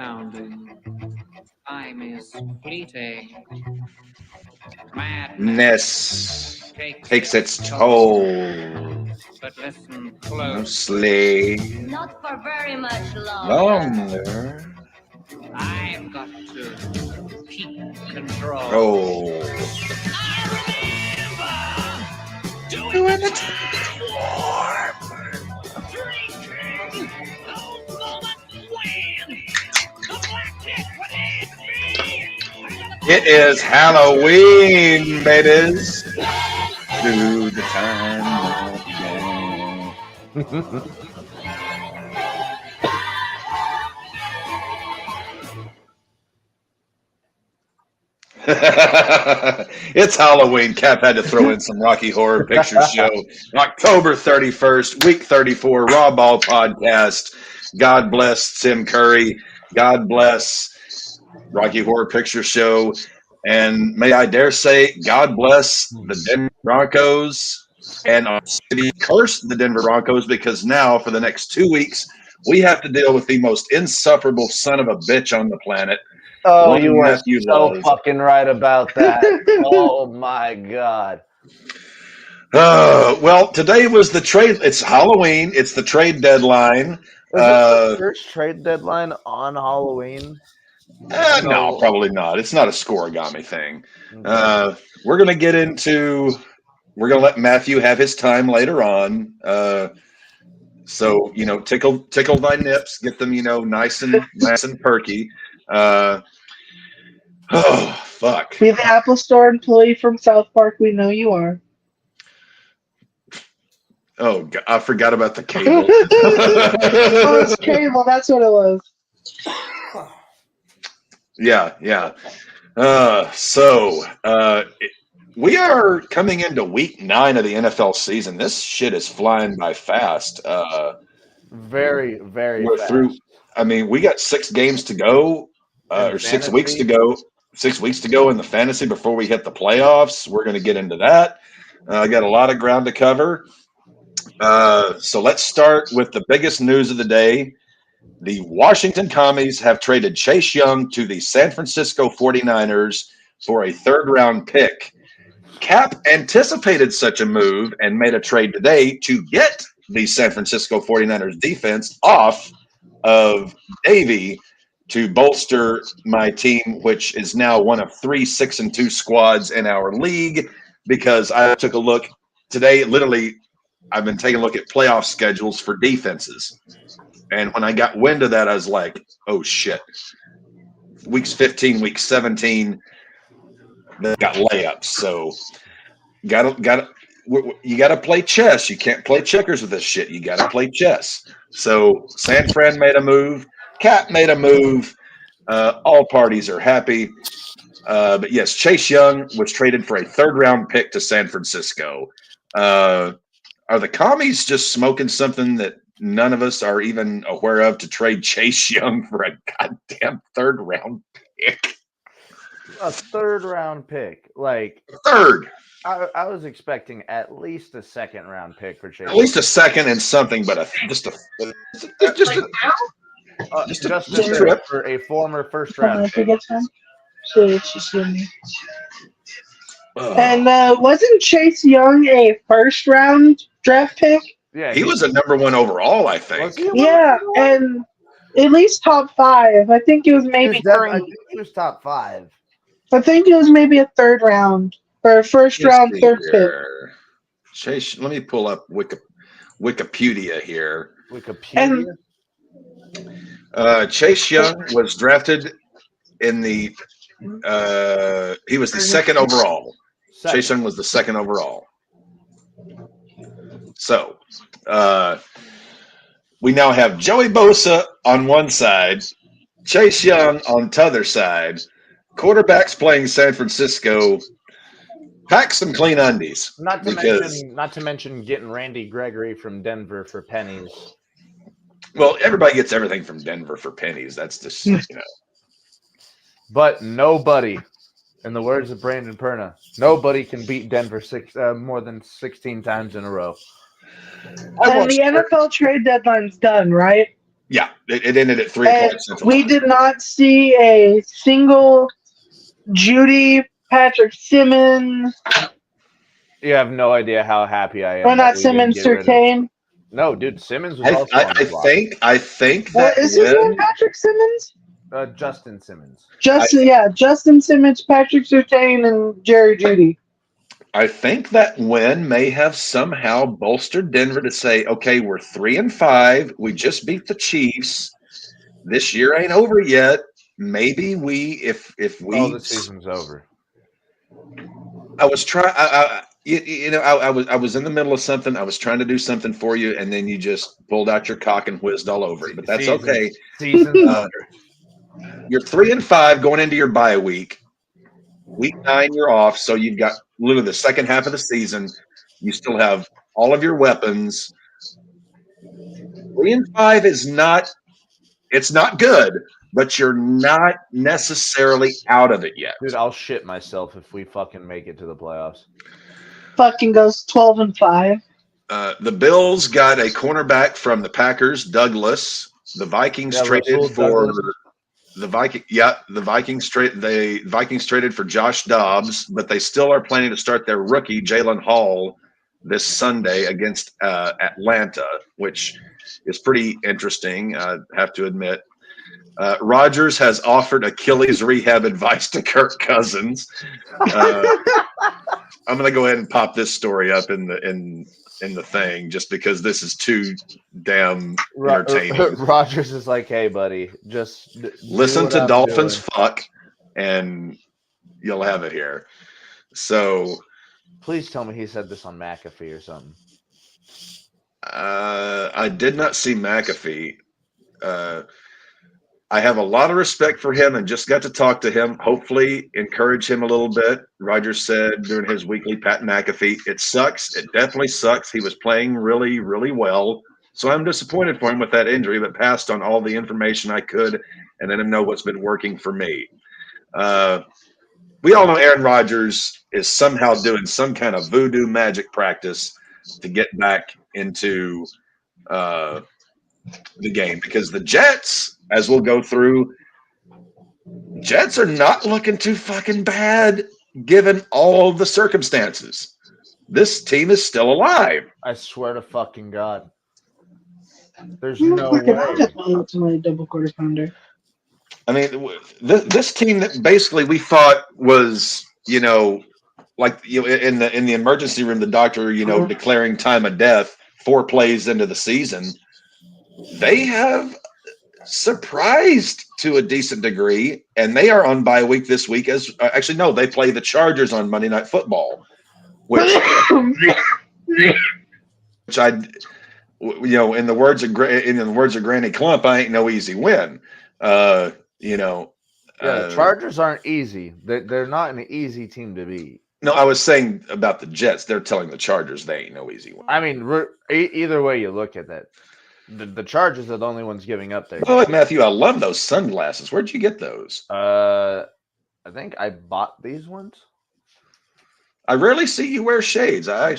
astounding. Time is fleeting. Madness Madness takes its toll. But listen Mostly Not for very much longer. longer. I've got to keep control. Oh. Doing the It is Halloween, babies. Do the time. It's Halloween. Cap had to throw in some Rocky Horror Picture Show. October 31st, week 34, RAWBall podcast. God bless Tim Curry. God bless Rocky Horror Picture Show. And may I dare say, God bless the Denver Broncos and city curse the Denver Broncos, because now for the next 2 weeks, we have to deal with the most insufferable son of a bitch on the planet. Oh, you are so fucking right about that. Oh my God. Well, today was the trade. It's Halloween. It's the trade dedeadline. Is it the first trade deadline on Halloween? No, probably not. It's not a scoregami thing. We're going to get into. We're going to let Matthew have his time later on. So tickle thy nips, get them nice and perky. Oh fuck! Be the Apple Store employee from South Park. We know you are. Oh, God, I forgot about the cable. Oh, it's cable. That's what it was. Yeah. We are coming into week 9 of the NFL season. This shit is flying by fast. Very, very we're fast. through. I mean, we got 6 games to go, or 6 weeks to go. 6 weeks to go in the fantasy before we hit the playoffs. We're going to get into that. I got a lot of ground to cover. So let's start with the biggest news of the day. The Washington Commies have traded Chase Young to the San Francisco 49ers for a 3rd-round pick. Cap anticipated such a move and made a trade today to get the San Francisco 49ers defense off of Davey to bolster my team, which is now one of 3 6-2 squads in our league, because I took a look today. Literally, I've been taking a look at playoff schedules for defenses. And when I got wind of that, I was like, oh shit. Weeks 15, week 17, they got layups. So you gotta play chess. You can't play checkers with this shit. You gotta play chess. So San Fran made a move. Cap made a move. All parties are happy. But yes, Chase Young was traded for a 3rd-round pick to San Francisco. Are the Commies just smoking something that none of us are even aware of, to trade Chase Young for a goddamn 3rd-round pick? A 3rd-round pick, like 3rd. I was expecting at least a 2nd-round pick for Chase. At least a 2nd and something, but just a trip for a former 1st-round pick. And wasn't Chase Young a 1st-round draft pick? Yeah, he was a number 1 overall, I think. Yeah, and at least top 5. I think it was maybe 3. I think he was top 5. I think it was maybe a 3rd round or a 1st round 3rd pick. Chase, let me pull up Wikipedia here. Wikipedia. Chase Young was drafted in the. He was the 2nd overall. Chase Young was the 2nd overall. So, we now have Joey Bosa on one side, Chase Young on the other side. Quarterbacks playing San Francisco. Pack some clean undies. Not to mention getting Randy Gregory from Denver for pennies. Well, everybody gets everything from Denver for pennies. That's just But nobody, in the words of Brandon Perna, nobody can beat Denver more than 16 times in a row. And the NFL trade deadline's done, right? Yeah, it ended at 3 And o'clock Central we Time. did not see a single Judy, Patrick Simmons, You have no idea how happy I am. or that not we didn't Simmons, get rid of- Sertain. No, dude, Simmons was also on I the block. think What that is his name? when Patrick Simmons? Justin Simmons. Justin Simmons, Patrick Sertain, and Jerry Judy. I think that win may have somehow bolstered Denver to say, okay, we're 3-5. We just beat the Chiefs. This year ain't over yet. Maybe if we Oh, the season's over. I was trying I was in the middle of something. I was trying to do something for you, and then you just pulled out your cock and whizzed all over it. But that's okay. Season's over. You're 3-5 going into your bye week. Week 9, you're off, so you've got literally the second half of the season. You still have all of your weapons. 3-5 is not. It's not good, but you're not necessarily out of it yet. Dude, I'll shit myself if we fucking make it to the playoffs. Fucking goes 12-5. The Bills got a cornerback from the Packers, Douglas. The Vikings traded for the Vikings traded for Josh Dobbs, but they still are planning to start their rookie Jalen Hall this Sunday against Atlanta, which is pretty interesting, I have to admit. Rodgers has offered Achilles rehab advice to Kirk Cousins. I'm going to go ahead and pop this story up in the thing just because this is too damn entertaining. Rodgers is like, hey, buddy, just listen to Dolphins fuck, and you'll have it here. So, please tell me he said this on McAfee or something. I did not see McAfee. I have a lot of respect for him and just got to talk to him. Hopefully, encourage him a little bit. Rodgers said during his weekly Pat McAfee, it sucks. It definitely sucks. He was playing really, really well. So I'm disappointed for him with that injury, but passed on all the information I could and let him know what's been working for me. We all know Aaron Rodgers is somehow doing some kind of voodoo magic practice to get back into the game because the Jets, as we'll go through, Jets are not looking too fucking bad given all the circumstances. This team is still alive. I swear to fucking God. There's no way. I just want to my double quarter pounder. I mean, this team that basically we thought was, like in the emergency room, the doctor, declaring time of death 4 plays into the season. They have surprised to a decent degree, and they are on bye week this week. They play the Chargers on Monday Night Football, which in the words of Granny Clump, I ain't no easy win. The Chargers aren't easy. They're not an easy team to beat. No, I was saying about the Jets. They're telling the Chargers they ain't no easy win. I mean, either way you look at that. The Chargers are the only ones giving up there. Oh, Matthew, I love those sunglasses. Where'd you get those? I think I bought these ones. I rarely see you wear shades. I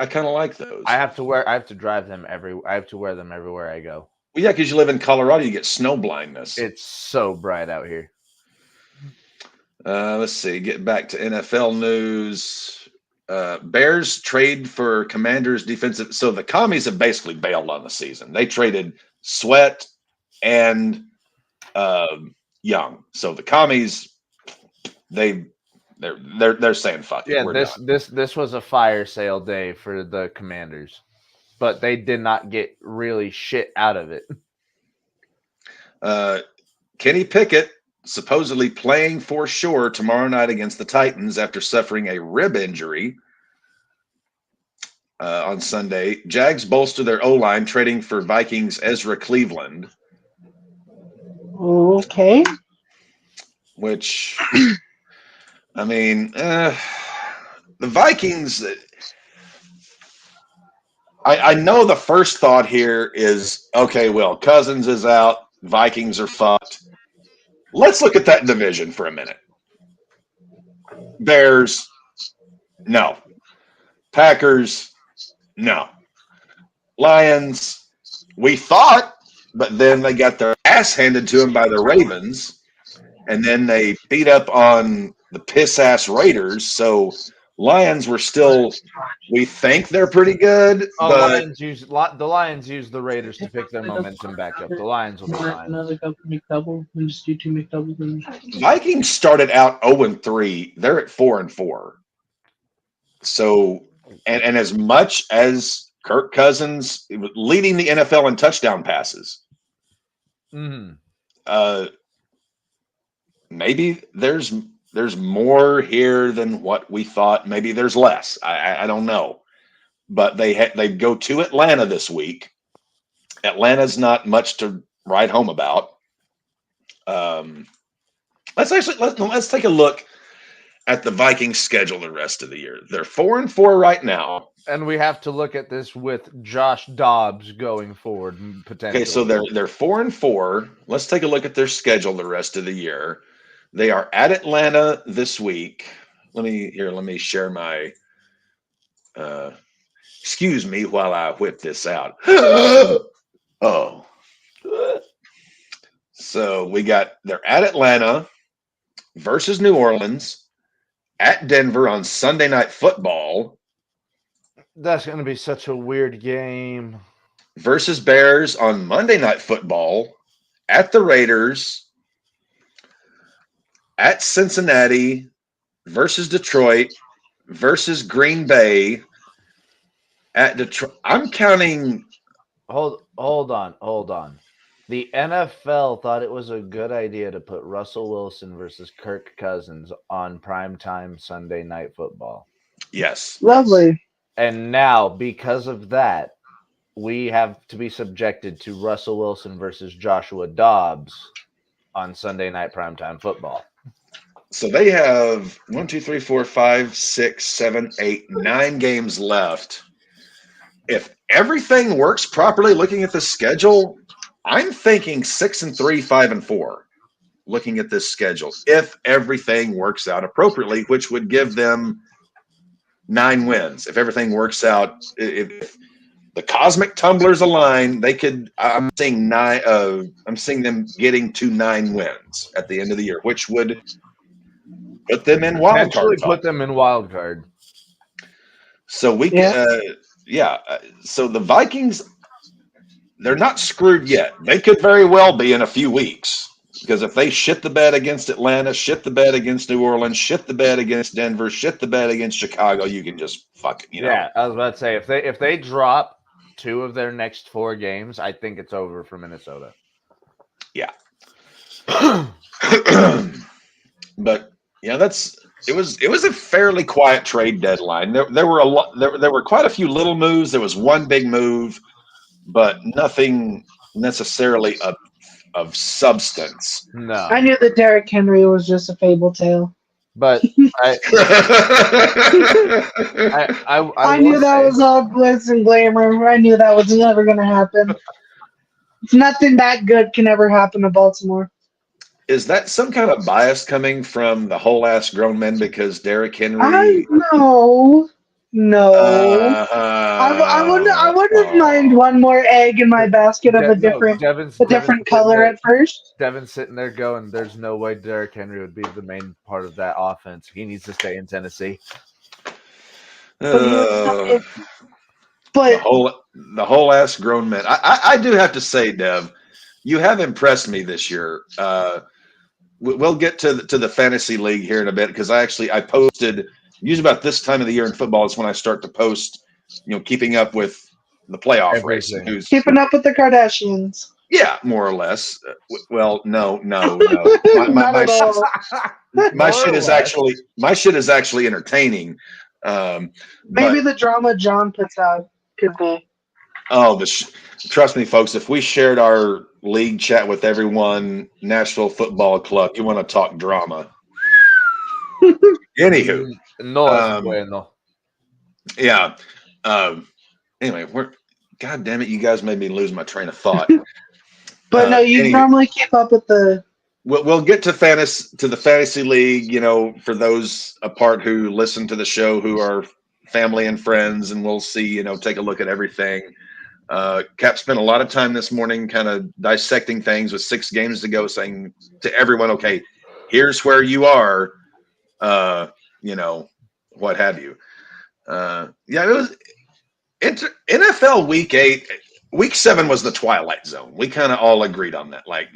kind of like those. I have to wear them everywhere I go. Well, yeah, because you live in Colorado, you get snow blindness. It's so bright out here. Let's see. Get back to NFL news. Bears trade for Commanders defensive. So the Commies have basically bailed on the season. They traded Sweat and Young. So the Commies, they're saying fuck it. Yeah, We're this was a fire sale day for the Commanders, but they did not get really shit out of it. Kenny Pickett supposedly playing for sure tomorrow night against the Titans after suffering a rib injury on Sunday. Jags bolster their O-line, trading for Vikings Ezra Cleveland. Okay. Which, I mean, the Vikings, I know the first thought here is, okay, well, Cousins is out. Vikings are fucked. Let's look at that division for a minute. Bears, no. Packers, no. Lions, we thought but then they got their ass handed to them by the Ravens, and then they beat up on the piss ass Raiders. So Lions were still. We think they're pretty good, Oh, but the Lions use the Raiders to pick their momentum back up. The Lions will be fine. Another cup of McDouble and just do 2 McDoubles. Vikings started out 0-3. They're at 4-4. So, and as much as Kirk Cousins leading the NFL in touchdown passes, maybe there's more here than what we thought. Maybe there's less. I don't know. But they go to Atlanta this week. Atlanta's not much to write home about. Let's take a look at the Vikings schedule the rest of the year. They're 4-4 right now. And we have to look at this with Josh Dobbs going forward potentially. Okay, so they're 4-4. Let's take a look at their schedule the rest of the year. They are at Atlanta this week. Let me share my excuse me while I whip this out. Oh. So they're at Atlanta versus New Orleans, at Denver on Sunday Night Football. That's going to be such a weird game. Versus Bears on Monday Night Football, at the Raiders, at Cincinnati, versus Detroit, versus Green Bay, at Detroit. I'm counting. Hold on. The NFL thought it was a good idea to put Russell Wilson versus Kirk Cousins on primetime Sunday Night Football. Yes. Lovely. And now, because of that, we have to be subjected to Russell Wilson versus Joshua Dobbs on Sunday Night Primetime Football. So they have 1, 2, 3, 4, 5, 6, 7, 8, 9 games left. If everything works properly, looking at the schedule, I'm thinking 6-3, 5-4. Looking at this schedule, if everything works out appropriately, which would give them 9 wins. If everything works out, if the cosmic tumblers align, they could. I'm seeing 9. I'm seeing them getting to 9 wins at the end of the year, which would put them in wild card. Put them in wild card. So we can, So the Vikings, they're not screwed yet. They could very well be in a few weeks, because if they shit the bed against Atlanta, shit the bed against New Orleans, shit the bed against Denver, shit the bed against Chicago, you can just fuck it. Yeah, I was about to say if they drop 2 of their next 4 games, I think it's over for Minnesota. Yeah. But yeah, it was a fairly quiet trade deadline. There were quite a few little moves. There was one big move, but nothing necessarily of substance. No. I knew that Derrick Henry was just a fable tale. But I knew that was all glitz and glamour. I knew that was never going to happen. Nothing that good can ever happen to Baltimore. Is that some kind of bias coming from the whole ass grown men because Derrick Henry? No. I wouldn't mind one more egg in my basket of a different color at first. Devin's sitting there going, "There's no way Derrick Henry would be the main part of that offense. He needs to stay in Tennessee." The whole ass grown men. I do have to say, Dev, you have impressed me this year. We'll get to the fantasy league here in a bit, because I posted. Usually about this time of the year in football is when I start to post, keeping up with the playoff race. Keeping up with the Kardashians. Yeah, more or less. Well, no. My shit is actually entertaining. Maybe the drama John puts out could be. Oh, trust me, folks. If we shared our league chat with everyone, Nashville Football Club, you want to talk drama. Anywho. No es bueno. Yeah. Anyway, God damn it, you guys made me lose my train of thought. But no, you normally keep up with the. We'll get to the fantasy league. For those apart who listen to the show who are family and friends, and we'll see. Take a look at everything. Cap spent a lot of time this morning kind of dissecting things with 6 games to go, saying to everyone, okay, here's where you are, what have you. It was NFL Week 8. Week 7 was the twilight zone. We kind of all agreed on that. Like,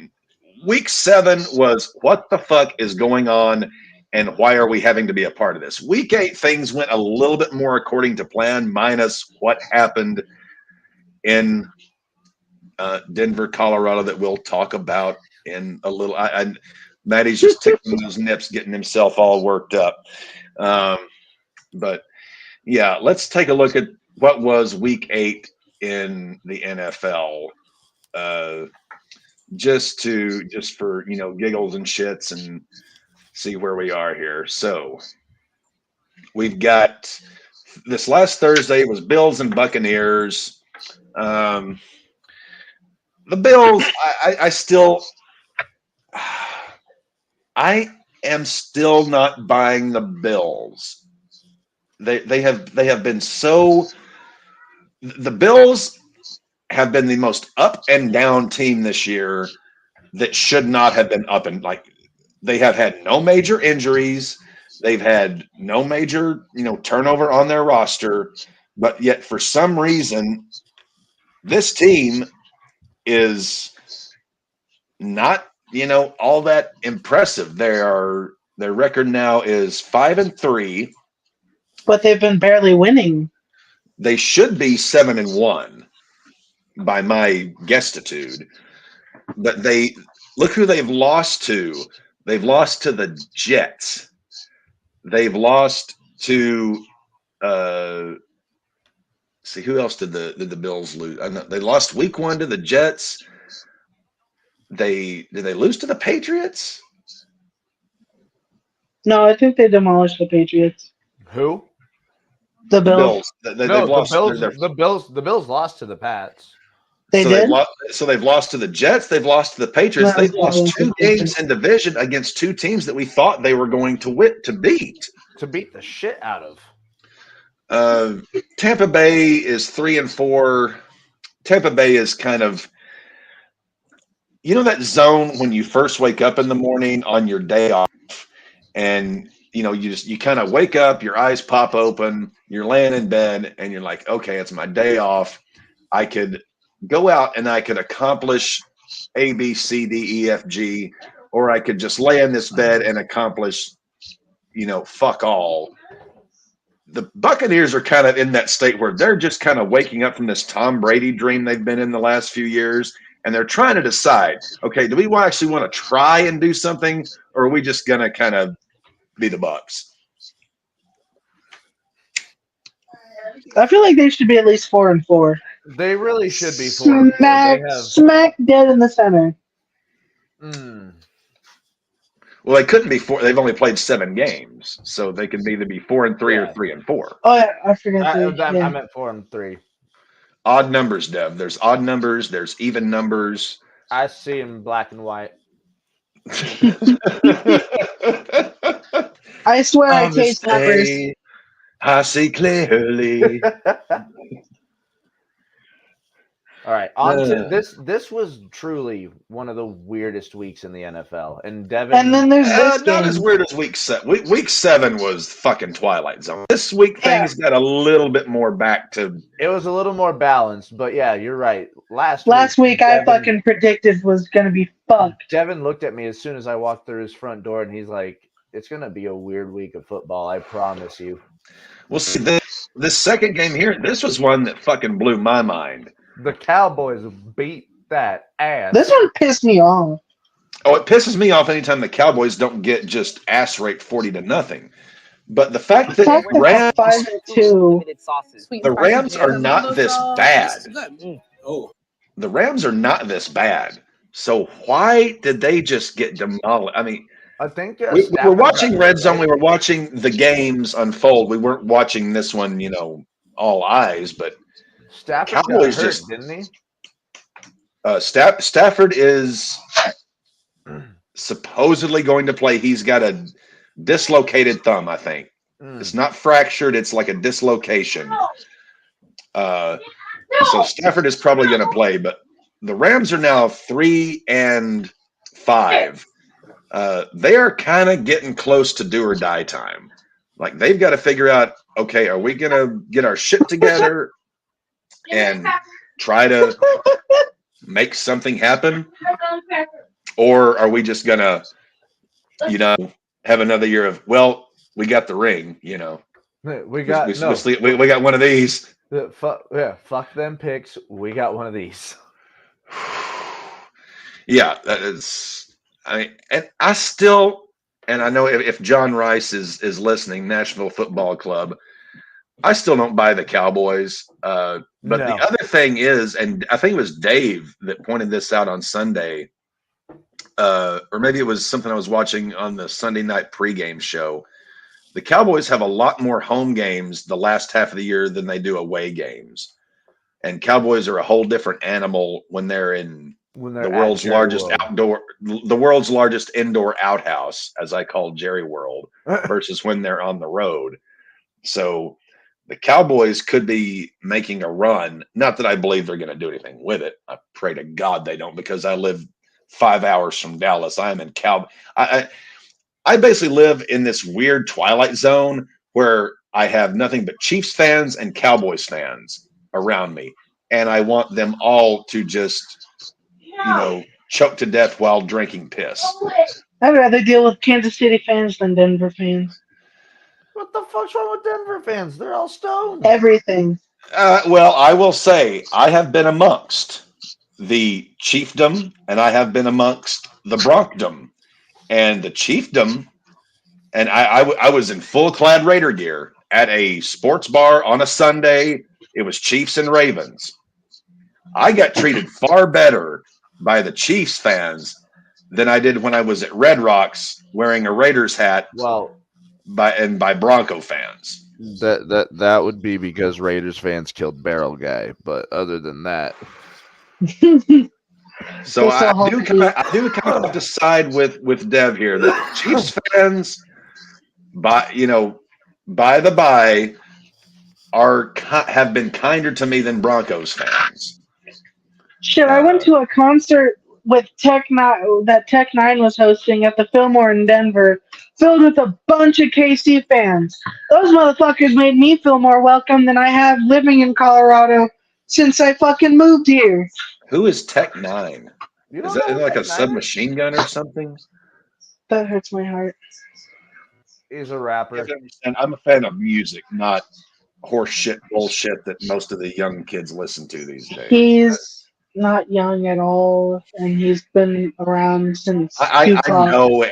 Week 7 was what the fuck is going on and why are we having to be a part of this? Week 8, things went a little bit more according to plan, minus what happened in Denver, Colorado, that we'll talk about in a little. Maddie's just tickling those nips, getting himself all worked up. But yeah, let's take a look at what was Week 8 in the NFL. Just for giggles and shits and see where we are here. So we've got this last Thursday. It was Bills and Buccaneers. The Bills, I am still not buying the Bills. They have been so. The Bills have been the most up and down team this year that should not have been up and like. They have had no major injuries. They've had no major turnover on their roster, but yet for some reason, this team is not all that impressive. Their record now is 5-3, but they've been barely winning. They should be 7-1 by my guesstitude, but they look who they've lost to. They've lost to the Jets. They've lost to see who else did the Bills lose? They lost Week 1 to the Jets. Did they lose to the Patriots? No, I think they demolished the Patriots. Who? The Bills. The Bills lost to the Pats. They did? They've lost to the Jets. They've lost to the Patriots. They've lost 2 games in division against 2 teams that we thought they were going to beat. To beat the shit out of. Tampa Bay is 3-4. Tampa Bay is kind of, that zone when you first wake up in the morning on your day off, and you kind of wake up, your eyes pop open, you're laying in bed, and you're like, okay, it's my day off. I could go out and I could accomplish A, B, C, D, E, F, G, or I could just lay in this bed and accomplish, fuck all. The Buccaneers are kind of in that state where they're just kind of waking up from this Tom Brady dream they've been in the last few years, and they're trying to decide, okay, do we actually want to try and do something, or are we just going to kind of be the Bucs? I feel like they should be at least 4-4. They really should be 4-4. Smack dead in the center. Well, they couldn't be 4. They've only played 7 games, so they can either be 4-3 or 3-4. Oh yeah, I forgot. I meant 4-3. Odd numbers, Dev. There's odd numbers. There's even numbers. I see in black and white. I swear I taste numbers. I see clearly. All right, on to this. This was truly one of the weirdest weeks in the NFL, and Devin. And then there's this not as weird as Week 7. Week 7 was fucking Twilight Zone. This week things got a little bit more back to. It was a little more balanced, but yeah, you're right. Last week I fucking predicted was gonna be fucked. Devin looked at me as soon as I walked through his front door, and he's like, "It's gonna be a weird week of football. I promise you." Well, see, this second game here, this was one that fucking blew my mind. The Cowboys beat that ass. This one pissed me off. Oh, it pisses me off anytime the Cowboys don't get just ass raped 40-0 But the fact that Rams, 5-2. the Rams are not this bad. The Rams are not this bad. So why did they just get demolished? I mean, I think we were watching Red Zone. We were watching the games unfold. We weren't watching this one, all eyes, but. Stafford Cowboys got hurt, just didn't he? Stafford is supposedly going to play. He's got a dislocated thumb, I think. It's not fractured. It's like a dislocation. So Stafford is probably going to play, but the Rams are now 3-5. They are kind of getting close to do or die time. Like they've got to figure out, okay, are we going to get our shit together and try to make something happen? Or are we just going to, have another year of, well, we got the ring, We got we got one of these. Fuck them picks. We got one of these. Yeah, that is. And I know if John Rice is listening, Nashville Football Club, I still don't buy the Cowboys. But the other thing is, and I think it was Dave that pointed this out on Sunday, or maybe it was something I was watching on the Sunday night pregame show. The Cowboys have a lot more home games the last half of the year than they do away games. And Cowboys are a whole different animal when they're in the world's largest indoor outhouse, as I call Jerry World, versus when they're on the road. So the Cowboys could be making a run. Not that I believe they're going to do anything with it. I pray to God they don't, because I live 5 hours from Dallas. I am in I basically live in this weird twilight zone where I have nothing but Chiefs fans and Cowboys fans around me. And I want them all to just, choke to death while drinking piss. I'd rather deal with Kansas City fans than Denver fans. What the fuck's wrong with Denver fans? They're all stoned. Everything. Well, I will say I have been amongst the chiefdom and I have been amongst the Broncdom. And the chiefdom, and I was in full clad Raider gear at a sports bar on a Sunday. It was Chiefs and Ravens. I got treated far better by the Chiefs fans than I did when I was at Red Rocks wearing a Raiders hat. Well, by Bronco fans. That would be because Raiders fans killed Barrel Guy, but other than that. So I do kind of have to side with Dev here. The Chiefs fans, by the by, have been kinder to me than Broncos fans. Shit, I went to a concert with that Tech Nine was hosting at the Fillmore in Denver, filled with a bunch of KC fans. Those motherfuckers made me feel more welcome than I have living in Colorado since I fucking moved here. Who is Tech Nine? Is that like a submachine gun or something? That hurts my heart. He's a rapper. You have to understand, I'm a fan of music, not horse shit bullshit that most of the young kids listen to these days. He's not young at all, and he's been around since. I know.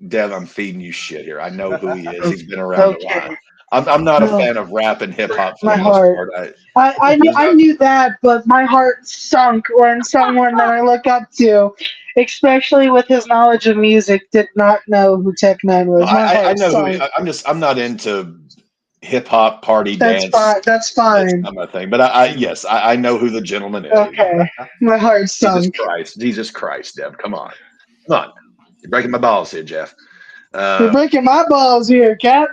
Dev, I'm feeding you shit here. I know who he is. He's been around a while. I'm not a fan of rap and hip hop for the most part. I knew that, but my heart sunk when someone that I look up to, especially with his knowledge of music, did not know who Tech Nine was. I know I'm not into hip hop party dance. That's fine. That's not my thing. But I know who the gentleman is. Okay, my heart sunk. Jesus Christ, Deb, come on. You're breaking my balls here, Jeff. You're breaking my balls here, Cat.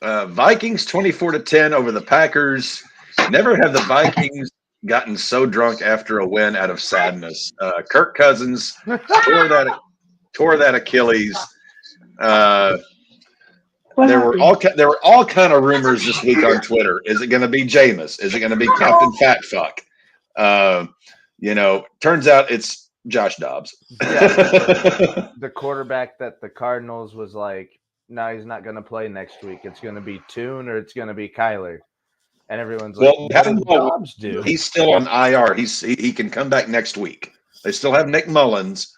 Vikings 24-10 over the Packers. Never have the Vikings gotten so drunk after a win out of sadness. Kirk Cousins tore that Achilles. There were all kind of rumors this week on Twitter. Is it going to be Jameis? Is it going to be Captain Fat Fuck? Turns out it's Josh Dobbs. Yeah, the quarterback that the Cardinals was like, no, he's not going to play next week. It's going to be Tune or it's going to be Kyler. And everyone's like, what does Dobbs do? He's still on IR. He can come back next week. They still have Nick Mullins,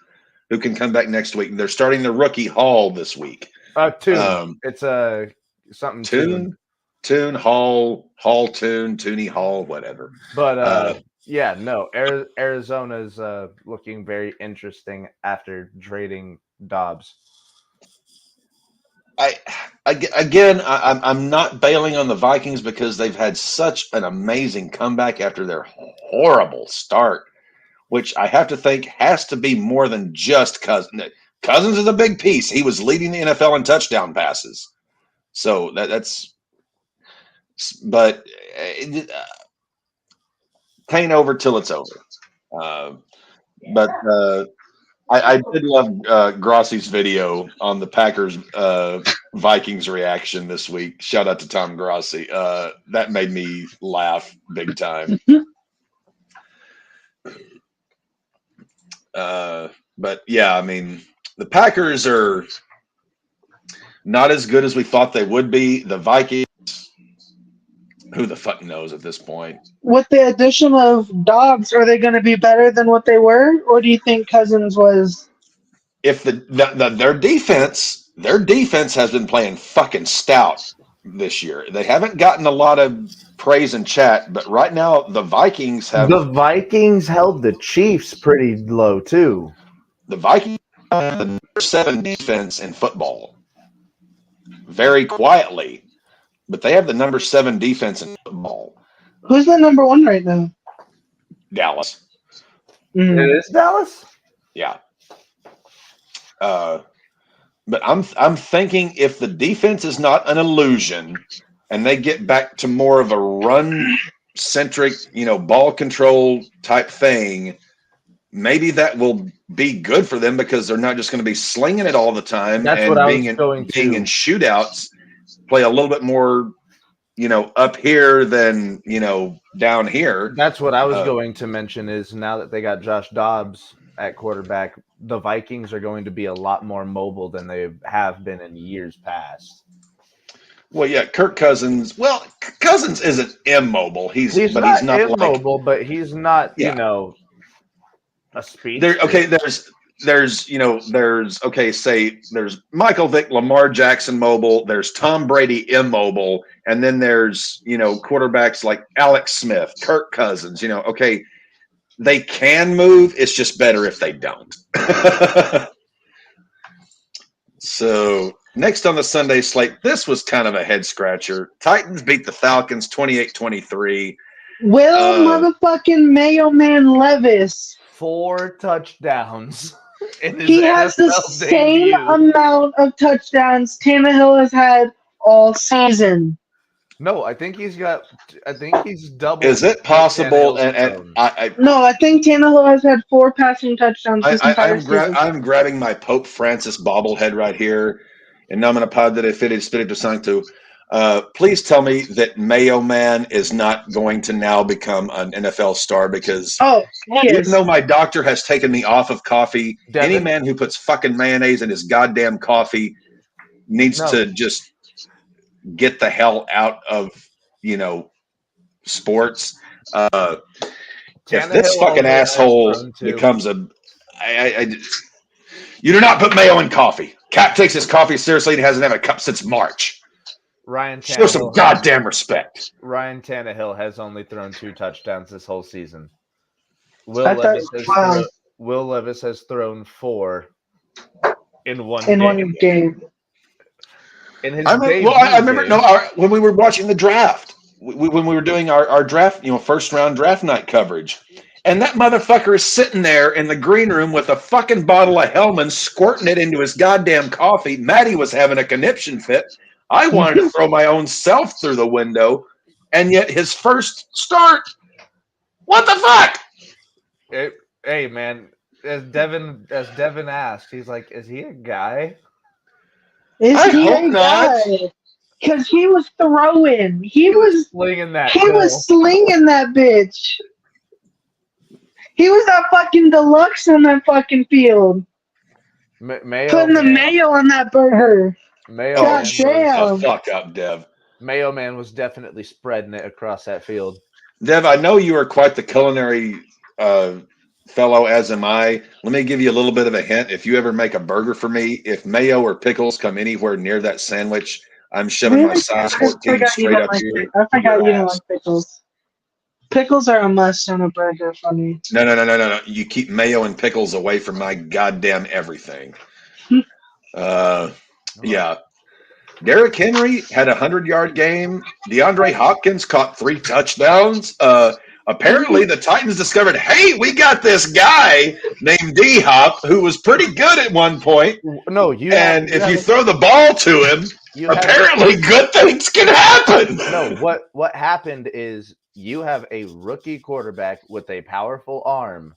who can come back next week. They're starting the rookie Hall this week. Tune. It's something Tune Hall, Tune, Tooney Hall, whatever. But Arizona's looking very interesting after trading Dobbs. I'm not bailing on the Vikings because they've had such an amazing comeback after their horrible start, which I have to think has to be more than just Cousins. Cousins is a big piece. He was leading the NFL in touchdown passes. So taint over till it's over. But I did love Grossi's video on the Packers Vikings reaction this week. Shout out to Tom Grossi. That made me laugh big time. But yeah, I mean, the Packers are not as good as we thought they would be. The Vikings, who the fuck knows at this point? With the addition of Dobbs, are they going to be better than what they were, or do you think Cousins was? If their defense has been playing fucking stout this year. They haven't gotten a lot of praise and chat, but right now the Vikings have. The Vikings held the Chiefs pretty low too. The Vikings have the number 7 defense in football, very quietly, but they have the number 7 defense in football. Who's the number 1 right now? Dallas. Mm. It is Dallas? Yeah. But I'm thinking if the defense is not an illusion and they get back to more of a run-centric, ball control type thing, maybe that will be good for them because they're not just going to be slinging it all the time. That's and what I was being going in shootouts, play a little bit more, up here than, down here. That's what I was going to mention is now that they got Josh Dobbs at quarterback, the Vikings are going to be a lot more mobile than they have been in years past. Well, yeah, Kirk Cousins. Well, Cousins isn't immobile. He's not immobile, but he's not, a speed. There's Michael Vick, Lamar Jackson mobile. There's Tom Brady immobile, and then there's quarterbacks like Alex Smith, Kirk Cousins. They can move. It's just better if they don't. So next on the Sunday slate, this was kind of a head scratcher. Titans beat the Falcons 28-23. Motherfucking Mayo Man Levis. 4 touchdowns. He has the same amount of touchdowns Tannehill has had all season. No, I think he's double. Is it possible? No, I think Tannehill has had 4 passing touchdowns this entire season. I'm grabbing my Pope Francis bobblehead right here, and now I'm going to Padre Fide Spiritu Sancto. Please tell me that Mayo Man is not going to now become an NFL star because even though my doctor has taken me off of coffee, any man who puts fucking mayonnaise in his goddamn coffee needs to just get the hell out of, sports. If this fucking asshole becomes you do not put mayo in coffee. Cap takes his coffee seriously and hasn't had a cup since March. Show some goddamn respect. Ryan Tannehill has only thrown 2 touchdowns this whole season. Will Levis has thrown 4 in one game. I remember when we were watching the draft, when we were doing our draft, first round draft night coverage, and that motherfucker is sitting there in the green room with a fucking bottle of Hellman, squirting it into his goddamn coffee. Maddie was having a conniption fit. I wanted to throw my own self through the window, and yet his first start. What the fuck? Hey man, as Devin asked, he's like, "Is he a guy?" I hope not. Because he was throwing. He was slinging that. He was slinging that bitch. He was that fucking deluxe on that fucking field. Putting the mayo on that burger. God damn. Fuck up, Dev. Mayo Man was definitely spreading it across that field. Dev, I know you are quite the culinary fellow, as am I. Let me give you a little bit of a hint. If you ever make a burger for me, if mayo or pickles come anywhere near that sandwich, I'm shoving my size 14 straight up here. I forgot you don't like pickles. Pickles are a must on a burger for me. No. You keep mayo and pickles away from my goddamn everything. Yeah. Derrick Henry had a 100-yard game. DeAndre Hopkins caught 3 touchdowns. Apparently, the Titans discovered, hey, we got this guy named D-Hop who was pretty good at one point. And if you throw the ball to him, Apparently, good things can happen. No, what happened is you have a rookie quarterback with a powerful arm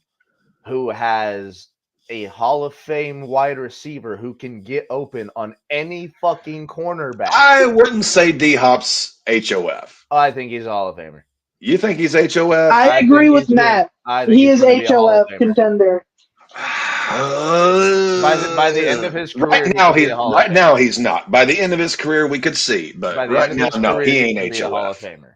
who has a Hall of Fame wide receiver who can get open on any fucking cornerback. I wouldn't say D-Hop's HOF. I think he's a Hall of Famer. You think he's HOF? I agree with Matt. He is HOF contender. By the end of his career, right now he's not. By the end of his career, we could see, but right now, no, he ain't HOF. Hall of Famer.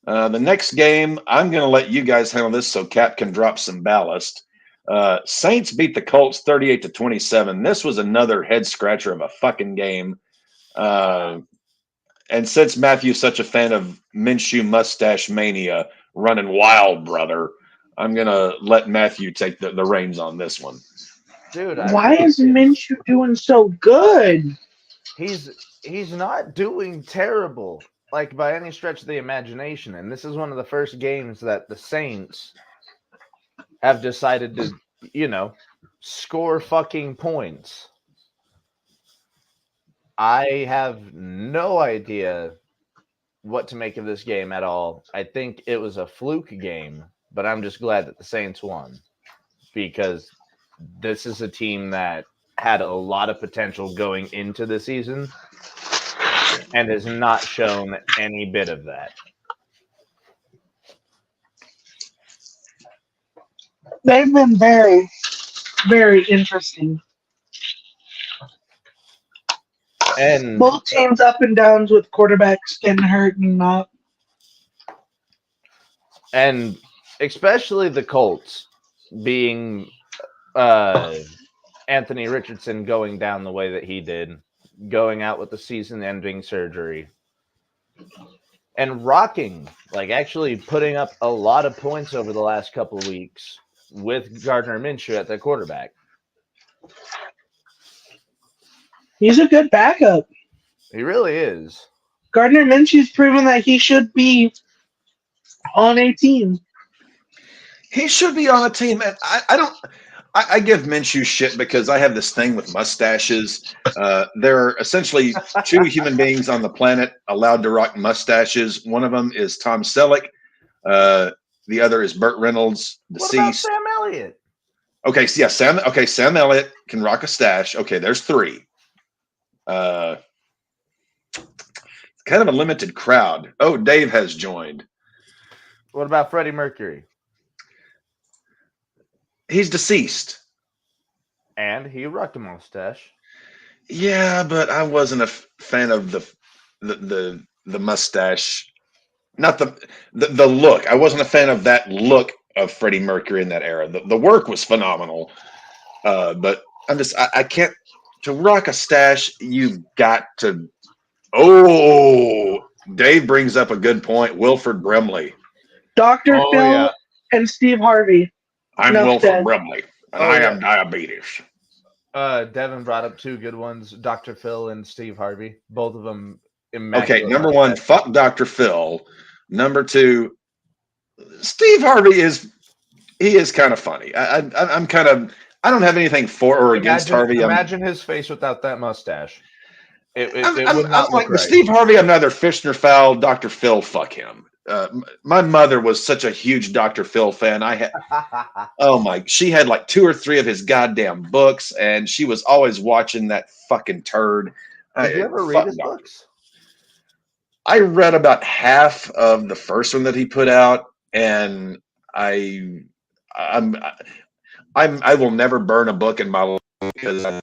The next game, I'm going to let you guys handle this so Cap can drop some ballast. Saints beat the Colts 38-27. This was another head scratcher of a fucking game. And since Matthew's such a fan of Minshew mustache mania, running wild, brother, I'm going to let Matthew take the reins on this one. Dude, why is Minshew doing so good? He's not doing terrible, like by any stretch of the imagination. And this is one of the first games that the Saints have decided to, score fucking points. I have no idea what to make of this game at all. I think it was a fluke game, but I'm just glad that the Saints won because this is a team that had a lot of potential going into the season and has not shown any bit of that. They've been very, very interesting. And both teams up and downs with quarterbacks getting hurt and not. And especially the Colts being Anthony Richardson going down the way that he did, going out with the season-ending surgery, and rocking, like actually putting up a lot of points over the last couple of weeks with Gardner Minshew at the quarterback. He's a good backup. He really is. Gardner Minshew's proven that he should be on a team. He should be on a team. And I give Minshew shit because I have this thing with mustaches. There are essentially two human beings on the planet allowed to rock mustaches. One of them is Tom Selleck. The other is Burt Reynolds, deceased. What about Sam Elliott? Okay, so yeah, Sam Elliott can rock a stash. Okay, there's three. Kind of a limited crowd. Oh, Dave has joined. What about Freddie Mercury? He's deceased. And he rocked a mustache. Yeah, but I wasn't a fan of the mustache. Not the look. I wasn't a fan of that look of Freddie Mercury in that era. The work was phenomenal. But I can't. To rock a stash, you've got to. Oh, Dave brings up a good point. Wilford Brimley. Dr. Phil and Steve Harvey. I'm Wilford Brimley, and I have diabetes. Devin brought up two good ones, Dr. Phil and Steve Harvey. Both of them immaculate. Okay, number one, fuck Dr. Phil. Number two, Steve Harvey is kind of funny. I'm kind of. I don't have anything for or against Harvey. Imagine his face without that mustache. It would not look right. Steve Harvey, I'm neither fish nor foul. Dr. Phil, fuck him. My mother was such a huge Dr. Phil fan. She had like 2 or 3 of his goddamn books, and she was always watching that fucking turd. Did you ever read his books? I read about half of the first one that he put out, and I will never burn a book in my life because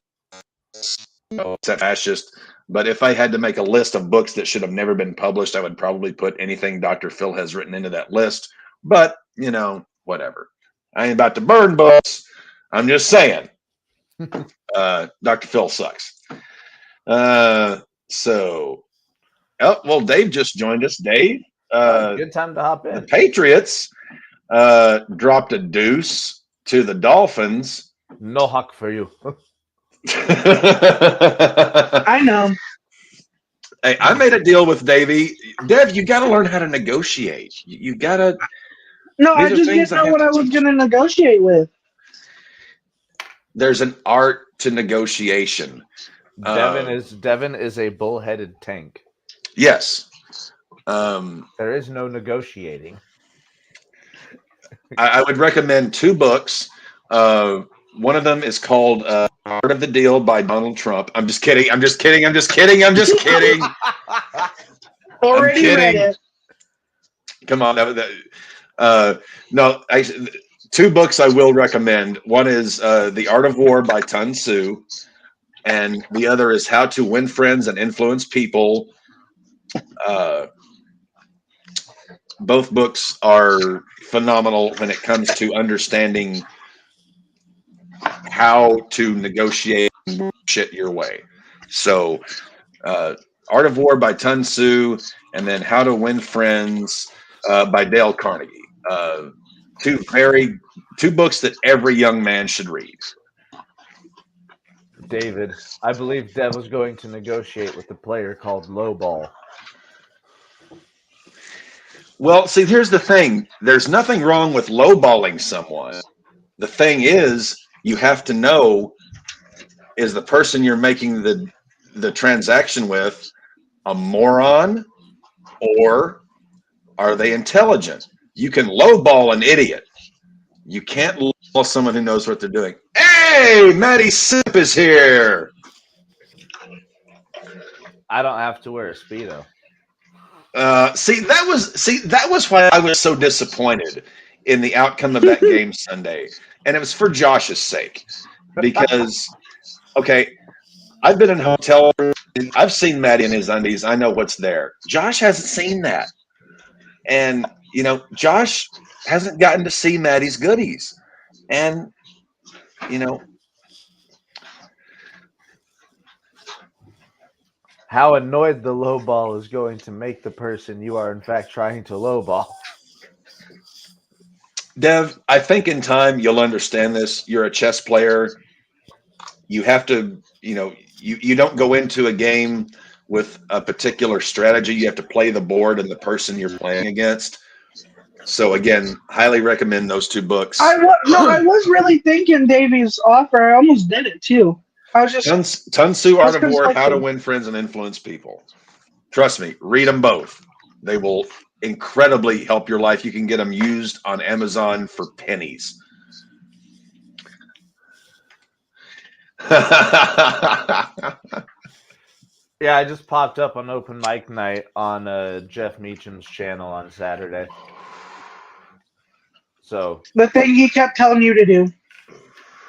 it's a fascist. But if I had to make a list of books that should have never been published, I would probably put anything Dr. Phil has written into that list. But, whatever. I ain't about to burn books. I'm just saying. Dr. Phil sucks. Dave just joined us. Dave. Good time to hop in. The Patriots dropped a deuce to the Dolphins. No huck for you. I know. Hey, I made a deal with Davey. Dev, you got to learn how to negotiate. You got to. No, I just didn't know what I was going to negotiate with. There's an art to negotiation. Devin is a bullheaded tank. Yes. There is no negotiating. I would recommend 2 books. One of them is called Art of the Deal by Donald Trump. I'm just kidding. I'm just kidding. I'm just kidding. I'm just kidding. Already read kidding. it. Come on. No, 2 books I will recommend. One is The Art of War by Sun Tzu, and the other is How to Win Friends and Influence People. Both books are phenomenal when it comes to understanding how to negotiate shit your way. So, Art of War by Sun Tzu, and then How to Win Friends by Dale Carnegie. 2 books that every young man should read. David, I believe Dev was going to negotiate with a player called RAWBall. Well, see, here's the thing. There's nothing wrong with lowballing someone. The thing is, you have to know, is the person you're making the transaction with a moron, or are they intelligent? You can lowball an idiot. You can't lowball someone who knows what they're doing. Hey, Matty Sip is here. I don't have to wear a Speedo. See, that was why I was so disappointed in the outcome of that game Sunday, and it was for Josh's sake, because okay, I've been in hotels, I've seen Matty in his undies, I know what's there. Josh hasn't seen that, and Josh hasn't gotten to see Matty's goodies, and how annoyed the lowball is going to make the person you are in fact trying to lowball. Dev, I think in time you'll understand this. You're a chess player. You have to, you don't go into a game with a particular strategy. You have to play the board and the person you're playing against. So again, highly recommend those 2 books. I was really thinking Davy's offer. I almost did it too. I was just Sun Tzu, Art of War, How to Win Friends and Influence People. Trust me, read them both. They will incredibly help your life. You can get them used on Amazon for pennies. Yeah, I just popped up on open mic night on Jeff Meacham's channel on Saturday. So the thing he kept telling you to do.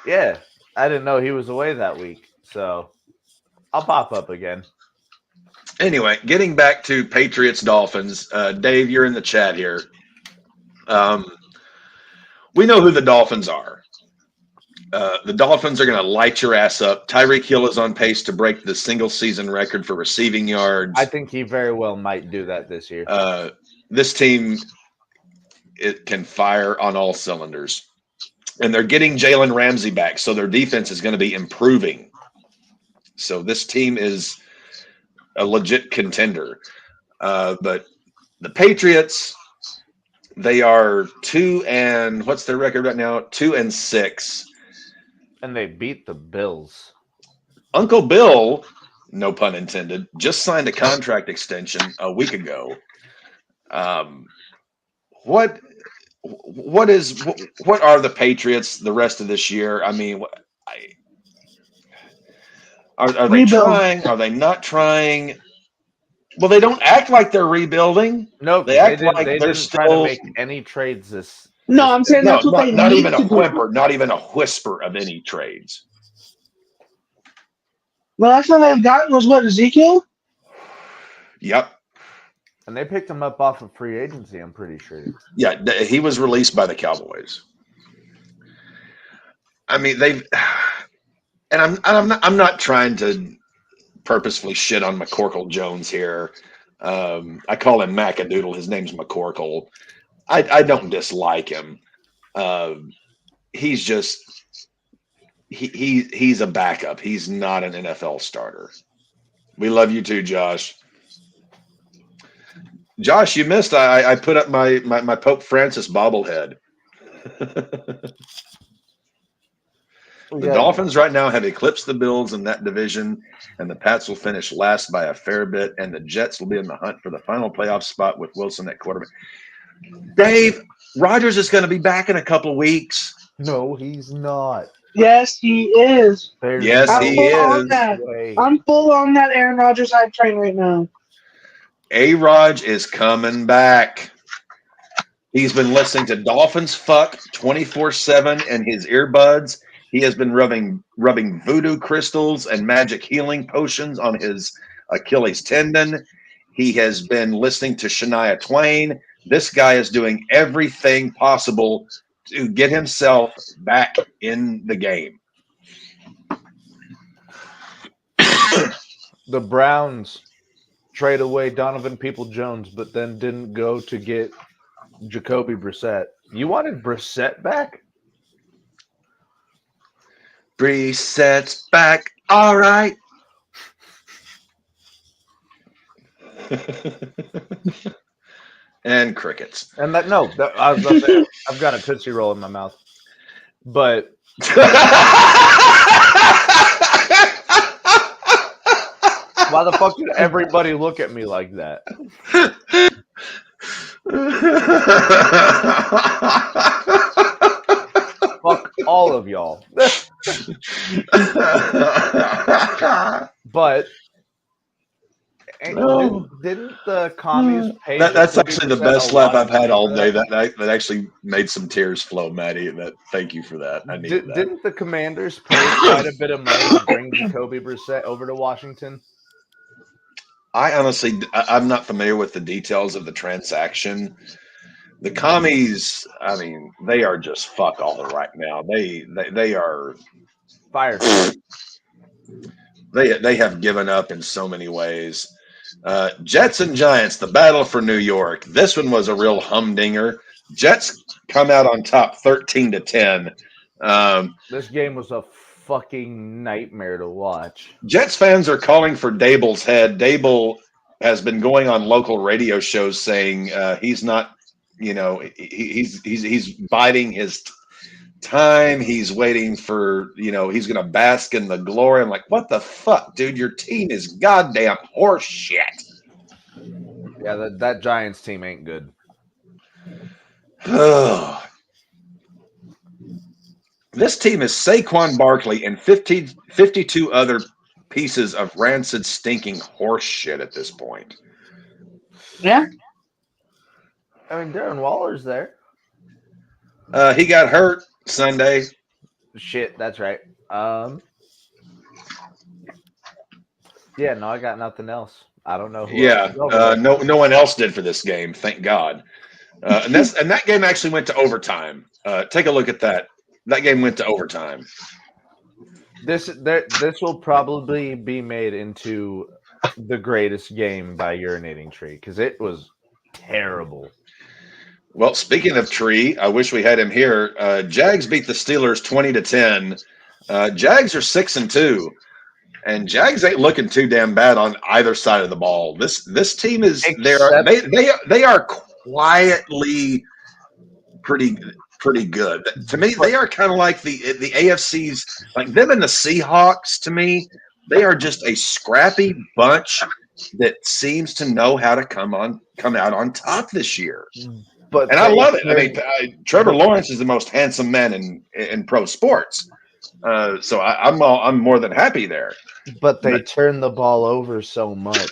Yeah, I didn't know he was away that week, so I'll pop up again. Anyway, getting back to Patriots Dolphins, Dave, you're in the chat here. We know who the Dolphins are. The Dolphins are going to light your ass up. Tyreek Hill is on pace to break the single-season record for receiving yards. I think he very well might do that this year. This team, it can fire on all cylinders. And they're getting Jalen Ramsey back, so their defense is going to be improving. So this team is a legit contender. But the Patriots, they are 2 and what's their record right now? 2-6. And they beat the Bills. Uncle Bill, no pun intended, just signed a contract extension a week ago. What are the Patriots the rest of this year? I mean, are they Rebuild. trying? Are they not trying? Well, they don't act like they're rebuilding. No, they act didn't, like they they're didn't still try to make any trades this. No, I'm saying that's what they not need even to a do. whimper, not even a whisper of any trades. The last one they've gotten was what, Ezekiel? Yep. And they picked him up off of free agency, I'm pretty sure. Yeah, he was released by the Cowboys. I mean, I'm not trying to purposefully shit on McCorkle Jones here. I call him Macadoodle. His name's McCorkle. I don't dislike him. He's just he's a backup. He's not an NFL starter. We love you too, Josh. Josh, you missed. I put up my Pope Francis bobblehead. The Dolphins right now have eclipsed the Bills in that division, and the Pats will finish last by a fair bit, and the Jets will be in the hunt for the final playoff spot with Wilson at quarterback. Dave, Rodgers is going to be back in a couple weeks. No, he's not. Yes, he is. Yes, I'm he full on is. that. I'm full on that Aaron Rodgers hype train right now. A-Rod is coming back. He's been listening to Dolphins Fuck 24/7 in his earbuds. He has been rubbing voodoo crystals and magic healing potions on his Achilles tendon. He has been listening to Shania Twain. This guy is doing everything possible to get himself back in the game. The Browns trade away Donovan Peoples-Jones, but then didn't go to get Jacoby Brissett. You wanted Brissett back? Brissett's back. All right. And crickets. And I've got a Tootsie Roll in my mouth. But why the fuck did everybody look at me like that? Fuck all of y'all. But didn't the commies pay? That's actually the best laugh I've had all day. That actually made some tears flow, Maddie. Thank you for that. I needed that. Didn't the Commanders pay quite a bit of money to bring Jacoby Brissett over to Washington? I honestly, I'm not familiar with the details of the transaction. The commies, I mean, they are just fuck all right now. They are fired. They have given up in so many ways. Jets and Giants, the battle for New York. This one was a real humdinger. Jets come out on top 13-10. This game was a fucking nightmare to watch. Jets fans are calling for Dable's head. Dable has been going on local radio shows saying he's not, he's biding his time. He's waiting for, he's going to bask in the glory. I'm like, what the fuck, dude? Your team is goddamn horse shit. Yeah, that Giants team ain't good. This team is Saquon Barkley and 52 other pieces of rancid, stinking horse shit at this point. Yeah. I mean, Darren Waller's there. He got hurt Sunday. Shit, that's right. Yeah, no, I got nothing else. I don't know who else. No one else did for this game, thank God. And that game actually went to overtime. Take a look at that. That game went to overtime. This will probably be made into the greatest game by Urinating Tree because it was terrible. Well, speaking of Tree, I wish we had him here. Jags beat the Steelers 20-10. Jags are 6-2, and Jags ain't looking too damn bad on either side of the ball. This team is they are quietly pretty good. To me, they are kind of like the AFC's, like them and the Seahawks. To me, they are just a scrappy bunch that seems to know how to come out on top this year. And I love it. I mean, Trevor Lawrence is the most handsome man in pro sports. So I'm more than happy there. But they turn the ball over so much.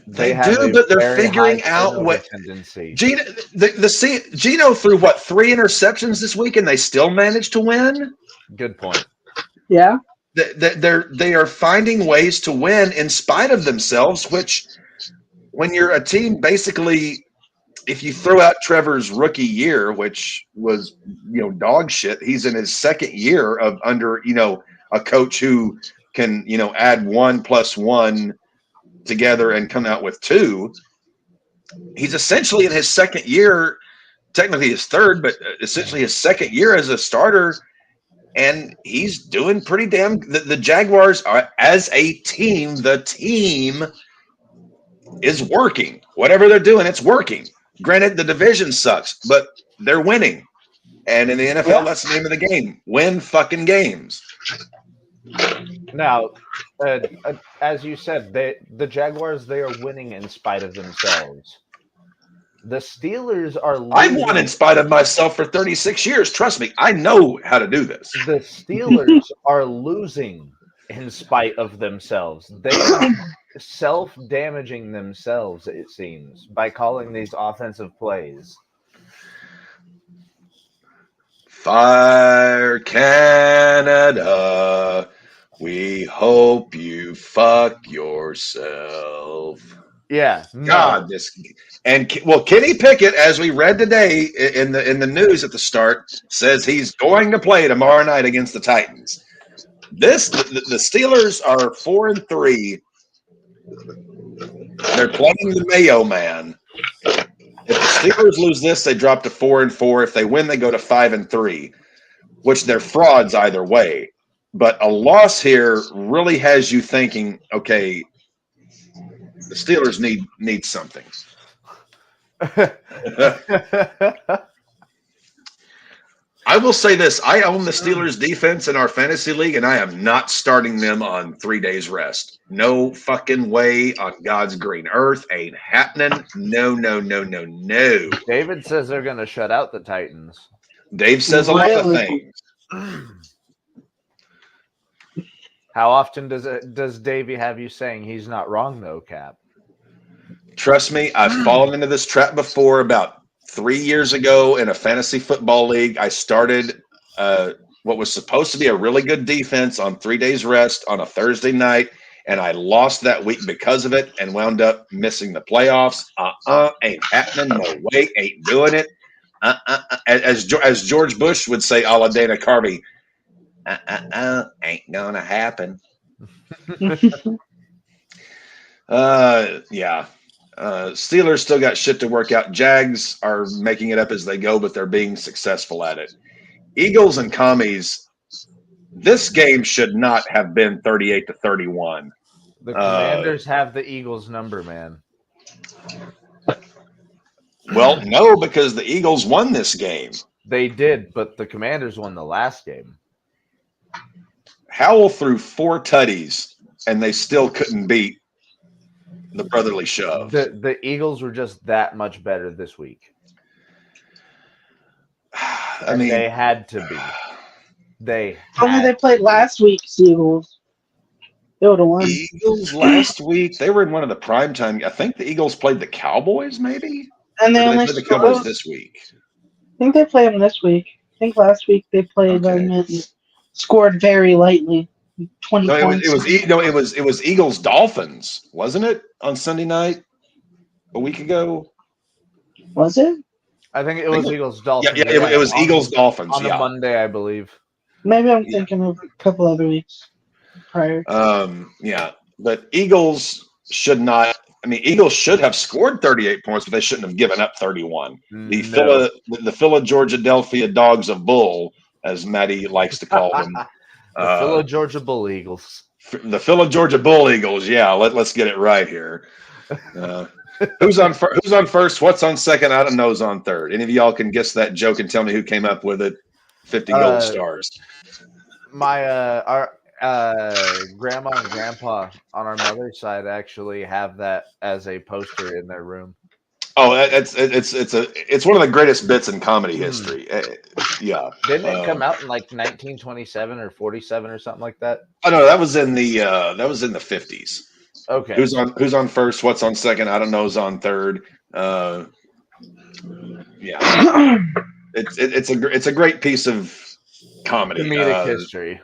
They do, but they're figuring out what tendency. Gino threw 3 interceptions this week, and they still managed to win. Good point. Yeah, they are finding ways to win in spite of themselves. Which, when you're a team, basically, if you throw out Trevor's rookie year, which was dog shit, he's in his second year of under a coach who can add 1 + 1 together and come out with 2. He's essentially in his second year, technically his third, but essentially his second year as a starter, and he's doing pretty damn. The Jaguars are, as a team, the team is working. Whatever they're doing, it's working. Granted, the division sucks, but they're winning. And in the NFL, that's the name of the game. Win fucking games. Now, as you said, the Jaguars, they are winning in spite of themselves. The Steelers are losing. I've won in spite of myself for 36 years. Trust me, I know how to do this. The Steelers are losing in spite of themselves. They are self-damaging themselves, it seems, by calling these offensive plays. Fire Canada. We hope you fuck yourself. Yeah. No. God, Kenny Pickett, as we read today in the news at the start, says he's going to play tomorrow night against the Titans. The Steelers are 4-3. They're playing the Mayo Man. If the Steelers lose this, they drop to 4-4. If they win, they go to 5-3, which they're frauds either way. But a loss here really has you thinking, okay, the Steelers need something. I will say this. I own the Steelers defense in our fantasy league, and I am not starting them on 3 days rest. No fucking way on God's green earth. Ain't happening. No. David says they're going to shut out the Titans. Dave says a lot of things. How often does Davey have you saying he's not wrong, though, Cap? Trust me, I've fallen into this trap before. About 3 years ago in a fantasy football league, I started what was supposed to be a really good defense on 3 days rest on a Thursday night, and I lost that week because of it and wound up missing the playoffs. Ain't happening. No way. Ain't doing it. As George Bush would say, a la Dana Carvey, ain't gonna happen. Yeah. Steelers still got shit to work out. Jags are making it up as they go, but they're being successful at it. Eagles and Commies, this game should not have been 38-31. The Commanders have the Eagles number, man. Well, no, because the Eagles won this game. They did, but the Commanders won the last game. Howell threw 4 tutties, and they still couldn't beat the brotherly shove. The Eagles were just that much better this week. I mean, they had to be. They played last week's Eagles. They would have won. Eagles last week, they were in one of the primetime. I think the Eagles played the Cowboys, maybe? And they only played the Cowboys this week. I think they played them this week. I think last week they played them and scored very lightly. 20 points. It was Eagles Dolphins, wasn't it? On Sunday night a week ago. Was it? I think it was Eagles Dolphins. Yeah, it was Eagles Dolphins on a Monday, I believe. Maybe I'm thinking of a couple other weeks prior. But Eagles should not. I mean, Eagles should have scored 38 points, but they shouldn't have given up 31. The Philadelphia Dogs of Bull, as Maddie likes to call them. The Phila Georgia Bull Eagles. The Phila Georgia Bull Eagles. Yeah, let's get it right here. Who's on first? What's on second? I don't know. Who's on third? Any of y'all can guess that joke and tell me who came up with it? 50 gold stars. Our grandma and grandpa on our mother's side actually have that as a poster in their room. Oh, it's one of the greatest bits in comedy history. Yeah. Didn't it come out in like 1927 or 47 or something like that? Oh no, that was in the 50s. Okay. Who's on first? What's on second? I don't know. Who's on third? Yeah. It's a great piece of comedy. Comedic history.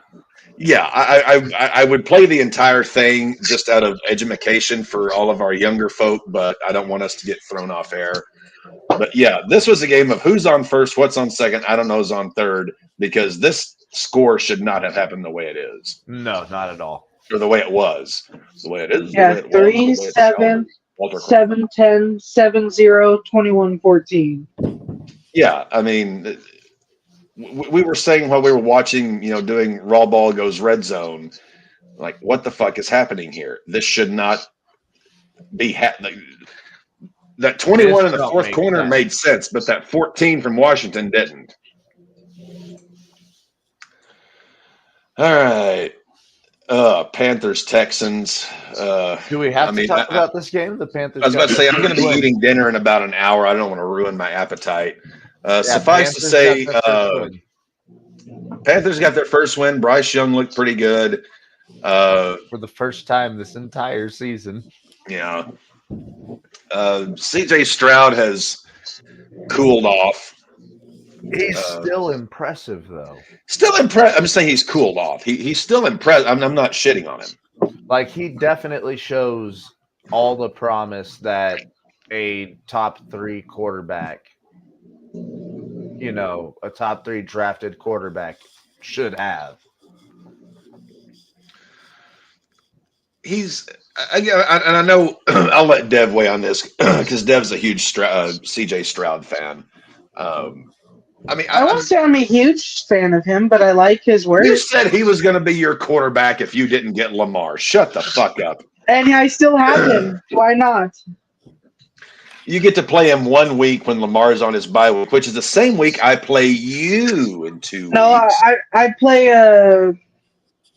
Yeah, I would play the entire thing just out of edumacation for all of our younger folk, but I don't want us to get thrown off air. But yeah, this was a game of who's on first, what's on second, I don't know who's on third, because this score should not have happened the way it is. No, not at all. Or the way it was. The way it is. Yeah, 3-7, 7-10, 7-0, 21-14. Yeah, I mean, we were saying while we were watching, doing RAWBall goes red zone, like, what the fuck is happening here? This should not be happening. That 21 in the fourth quarter made sense, but that 14 from Washington didn't. All right. Panthers, Texans. Do we have I to mean, talk about this game? The Panthers. I was about to say, I'm going to be win. eating dinner in about an hour. I don't want to ruin my appetite. Suffice to Panthers say, got their first win. Panthers got their first win. Bryce Young looked pretty good. For the first time this entire season. Yeah. CJ Stroud has cooled off. He's still impressive, though. Still impressed. I'm saying he's cooled off. He's still impressed. I'm not shitting on him. Like, he definitely shows all the promise that a top 3 quarterback, you know, a top 3 drafted quarterback should have. I know I'll let Dev weigh on this because Dev's a huge CJ Stroud fan. I won't say I'm a huge fan of him, but I like his work. You said he was going to be your quarterback if you didn't get Lamar. Shut the fuck up. And I still have him. Why not? You get to play him 1 week when Lamar's on his bye week, which is the same week I play you in 2 weeks. No, I play a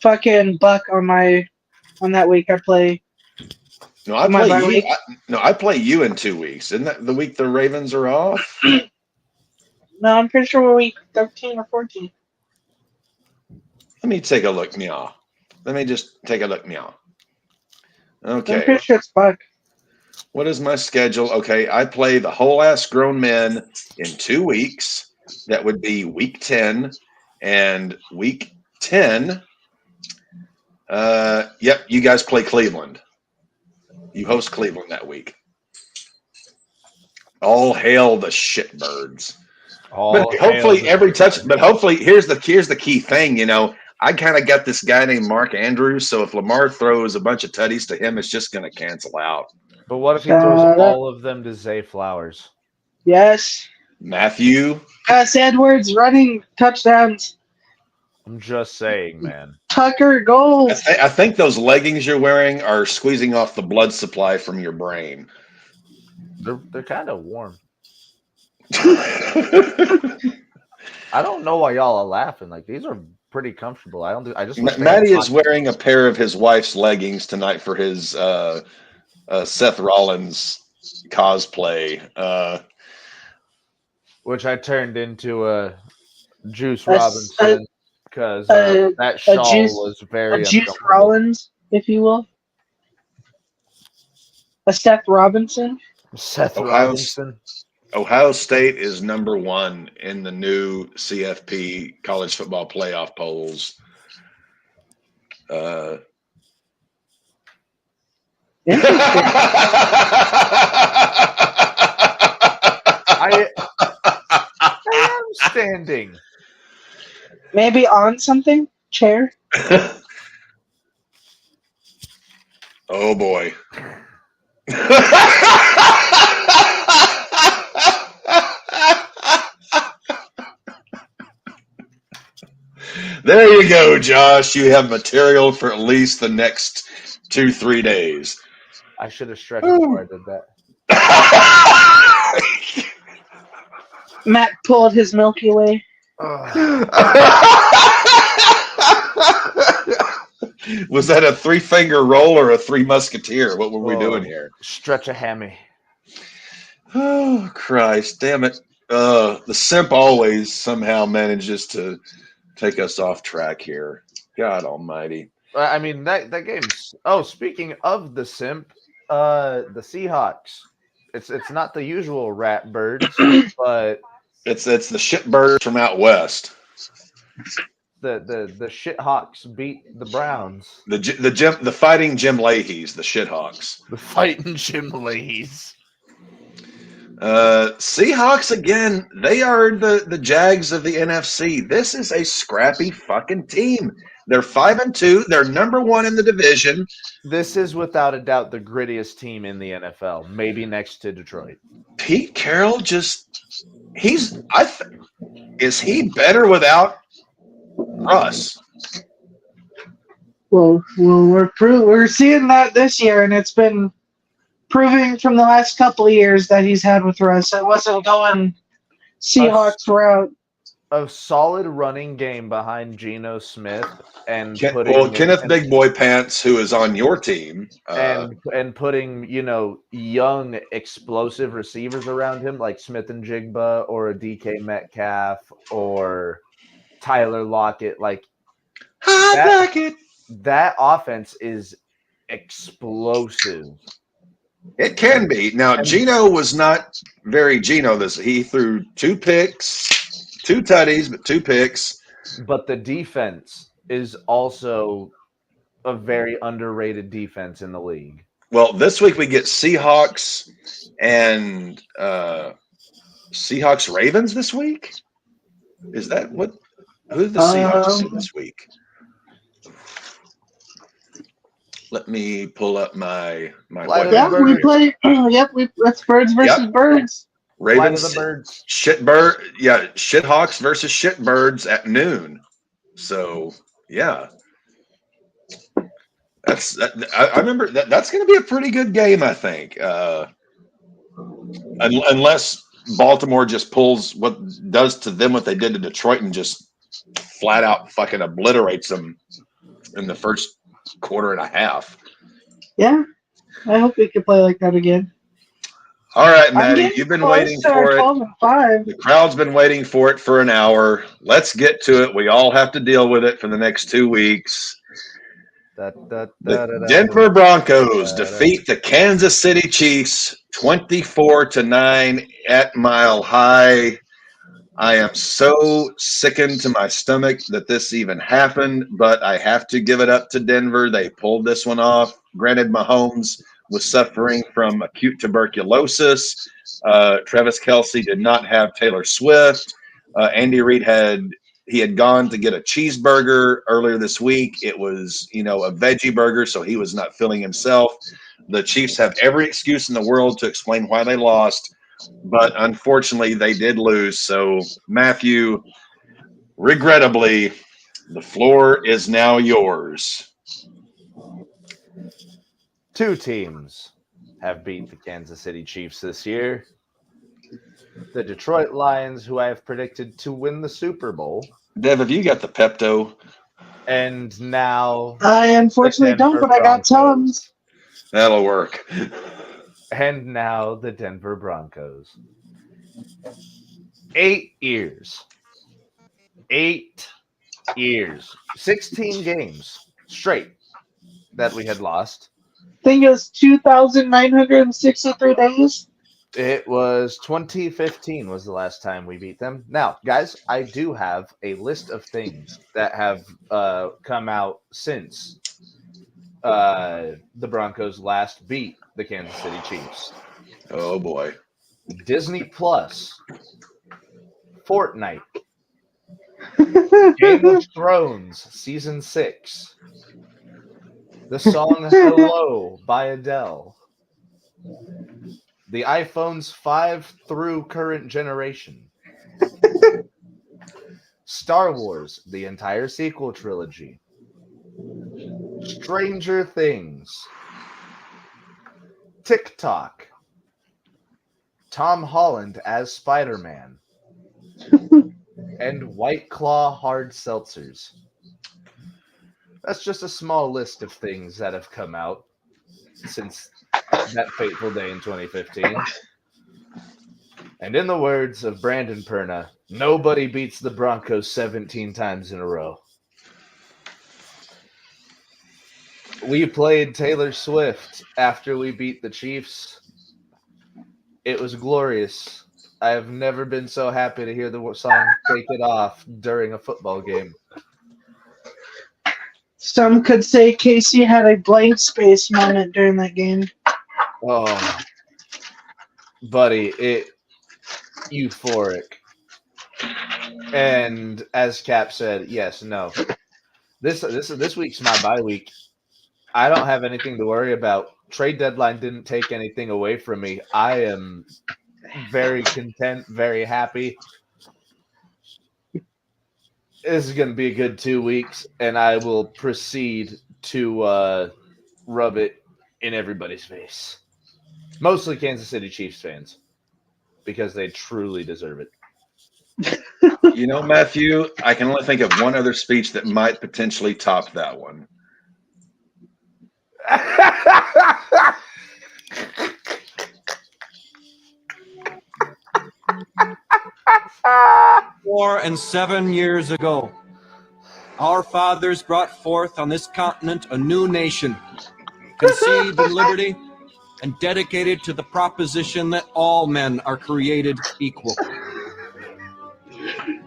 fucking Buck on that week. I play. No, I play you in 2 weeks. Isn't that the week the Ravens are off? No, I'm pretty sure we're week 13 or 14. Let me take a look, meow. Let me just take a look, meow. Okay. I'm pretty sure it's Buck. What is my schedule? Okay, I play the whole ass grown men in 2 weeks. That would be week 10 and week 10. Yep, you guys play Cleveland. You host Cleveland that week. All hail the shitbirds. But hopefully here's the key thing, you know. I kind of got this guy named Mark Andrews, so if Lamar throws a bunch of tutties to him, it's just going to cancel out. But what if he throws all of them to Zay Flowers? Yes. Matthew. Gus Edwards running touchdowns. I'm just saying, man. Tucker Gold. I think those leggings you're wearing are squeezing off the blood supply from your brain. They're kind of warm. I don't know why y'all are laughing. Like, these are pretty comfortable. Matty is wearing a pair of his wife's leggings tonight for his Seth Rollins cosplay, which I turned into a Juice Robinson because that shawl was very Juice Rollins, if you will. A Seth Robinson. Robinson. Ohio State is number 1 in the new CFP college football playoff polls. I am standing. Maybe on something? Chair? Oh, boy. There you go, Josh. You have material for at least the next 2-3 days. I should have stretched before I did that. Matt pulled his Milky Way. Was that a 3-finger roll or a 3 musketeer? What were we doing here? Stretch a hammy. Oh, Christ. Damn it. The simp always somehow manages to take us off track here. God almighty. I mean, that game's... Oh, speaking of the simp, the Seahawks. It's not the usual rat birds, but... It's the shit birds from out west. The Shithawks beat the Browns. The fighting Jim Leahy's, the Shithawks. The fighting Jim Leahy's. Seahawks again. They are the Jags of the NFC. This is a scrappy fucking team. They're 5-2. They're number 1 in the division. This is without a doubt the grittiest team in the NFL, maybe next to Detroit. Pete Carroll is he better without Russ? Well, we're seeing that this year, and it's been proving from the last couple of years that he's had with Russ. It wasn't going Seahawks route. a solid running game behind Geno Smith and Kenneth Big Boy Pants, who is on your team, and putting young explosive receivers around him like Smith and Jigba or a DK Metcalf or Tyler Lockett, like that offense is explosive. It can be. Now, Geno was not very Geno. He threw 2 picks, 2 tutties, but 2 picks. But the defense is also a very underrated defense in the league. Well, this week we get Seahawks and Seahawks Ravens this week. Is that what? Who did the Seahawks see this week? Let me pull up my. Yeah, we play. That's birds versus birds. Ravens, Shithawks versus Shitbirds at noon. So yeah, I remember that's going to be a pretty good game. I think, unless Baltimore just does to them what they did to Detroit and just flat out fucking obliterates them in the first quarter and a half. Yeah, I hope we could play like that again. All right, Maddie, you've been waiting for it. The crowd's been waiting for it for an hour. Let's get to it. We all have to deal with it for the next 2 weeks. The Denver Broncos defeat the Kansas City Chiefs 24-9 at Mile High. I am so sickened to my stomach that this even happened, but I have to give it up to Denver. They pulled this one off. Granted, Mahomes was suffering from acute tuberculosis. Travis Kelce did not have Taylor Swift. Andy Reid had gone to get a cheeseburger earlier this week. It was, a veggie burger, so he was not feeling himself. The Chiefs have every excuse in the world to explain why they lost, but unfortunately they did lose. So, Matthew, regrettably, the floor is now yours. 2 teams have beat the Kansas City Chiefs this year. The Detroit Lions, who I have predicted to win the Super Bowl. Dev, have you got the Pepto? And now... I unfortunately don't, but I got Tums. That'll work. And now the Denver Broncos. 8 years. 8 years. 16 games straight that we had lost. I think it was 2,963 days. It was 2015 was the last time we beat them. Now, guys, I do have a list of things that have come out since the Broncos last beat the Kansas City Chiefs. Oh, boy. Disney Plus, Fortnite, Game of Thrones Season 6, the song Hello by Adele, the iPhones 5 through current generation, Star Wars, the entire sequel trilogy, Stranger Things, TikTok, Tom Holland as Spider-Man, and White Claw hard seltzers. That's just a small list of things that have come out since that fateful day in 2015. And in the words of Brandon Perna, nobody beats the Broncos 17 times in a row. We played Taylor Swift after we beat the Chiefs. It was glorious. I have never been so happy to hear the song Take It Off during a football game. Some could say Casey had a blank space moment during that game. Oh, buddy, euphoric. And as Cap said, yes, no. This week's my bye week. I don't have anything to worry about. Trade deadline didn't take anything away from me. I am very content, very happy. This is going to be a good 2 weeks, and I will proceed to rub it in everybody's face. Mostly Kansas City Chiefs fans, because they truly deserve it. You know, Matthew, I can only think of one other speech that might potentially top that one. War and 7 years ago, our fathers brought forth on this continent a new nation, conceived in liberty and dedicated to the proposition that all men are created equal.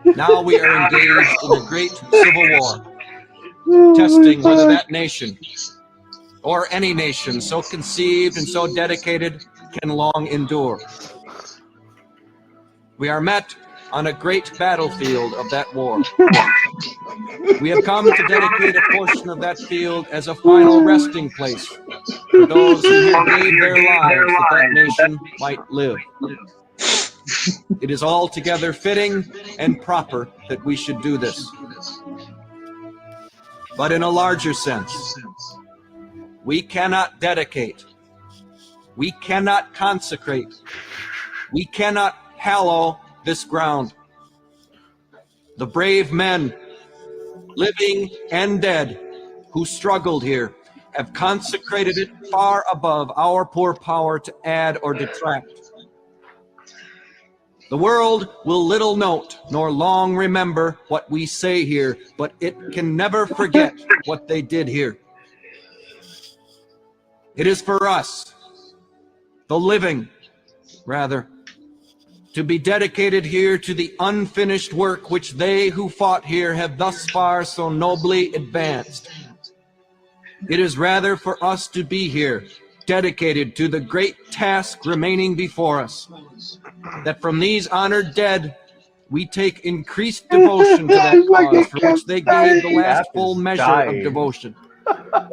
Now we are engaged in a great civil war, testing whether that nation, or any nation so conceived and so dedicated, can long endure. We are met on a great battlefield of that war. We have come to dedicate a portion of that field as a final resting place for those who here gave their lives that that nation might live. It is altogether fitting and proper that we should do this. But in a larger sense, we cannot dedicate, we cannot consecrate, we cannot hallow this ground. The brave men, living and dead, who struggled here, have consecrated it far above our poor power to add or detract. The world will little note nor long remember what we say here, but it can never forget what they did here. It is for us, the living, rather, to be dedicated here to the unfinished work which they who fought here have thus far so nobly advanced. It is rather for us to be here, dedicated to the great task remaining before us, that from these honored dead we take increased devotion to that cause for which they gave the last full measure of devotion. That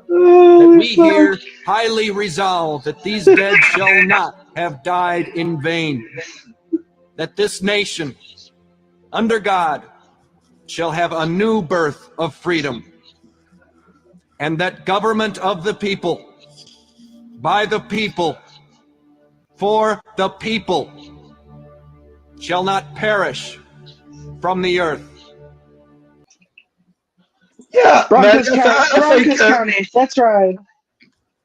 we here highly resolve that these dead shall not have died in vain. That this nation, under God, shall have a new birth of freedom, and that government of the people, by the people, for the people, shall not perish from the earth. Yeah, Broncos Maddie, County. That's right.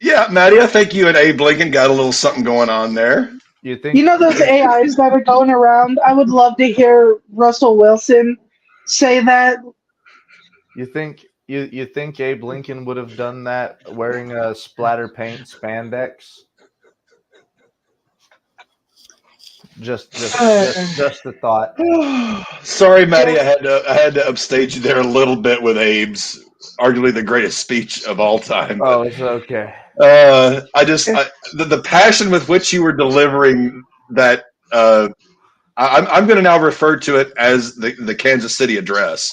Yeah, Maddie, I think you and Abe Lincoln got a little something going on there. You think? You know those AIs that are going around? I would love to hear Russell Wilson say that. You think Abe Lincoln would have done that wearing a splatter paint spandex? Just a thought. Sorry, Maddie, I had to upstage you there a little bit with Abe's arguably the greatest speech of all time. Oh, it's okay. The passion with which you were delivering that. I'm going to now refer to it as the Kansas City address.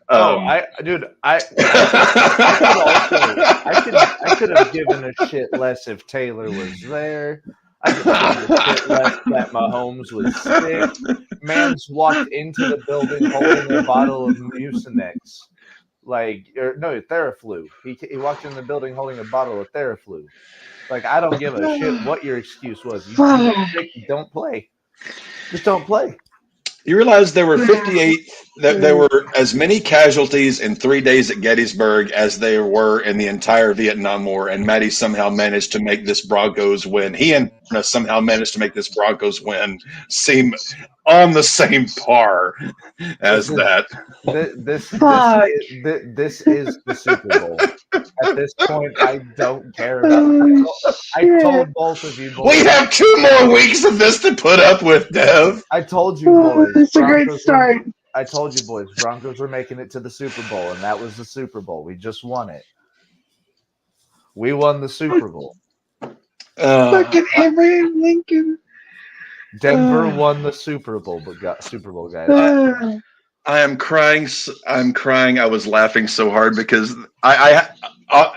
I could have given a shit less if Taylor was there. I could have given a shit less that Mahomes was sick. Man's walked into the building holding a bottle of Mucinex. Theraflu. He walked in the building holding a bottle of Theraflu. I don't give a shit what your excuse was. You don't play. Just don't play. You realize there were 58, that there were as many casualties in 3 days at Gettysburg as there were in the entire Vietnam War, and Matty somehow managed to make this Broncos win. He and somehow managed to make this Broncos win seem on the same par as that. This is the Super Bowl. At this point, I don't care about I told both of you boys. We have 2 more weeks of this to put up with, Dev. I told you boys. It's a great start. I told you boys, Broncos were making it to the Super Bowl, and that was the Super Bowl. We just won it. We won the Super Bowl. Fucking Abraham Lincoln. Denver won the Super Bowl, but got Super Bowl guys. I am crying. I'm crying. I was laughing so hard because I'll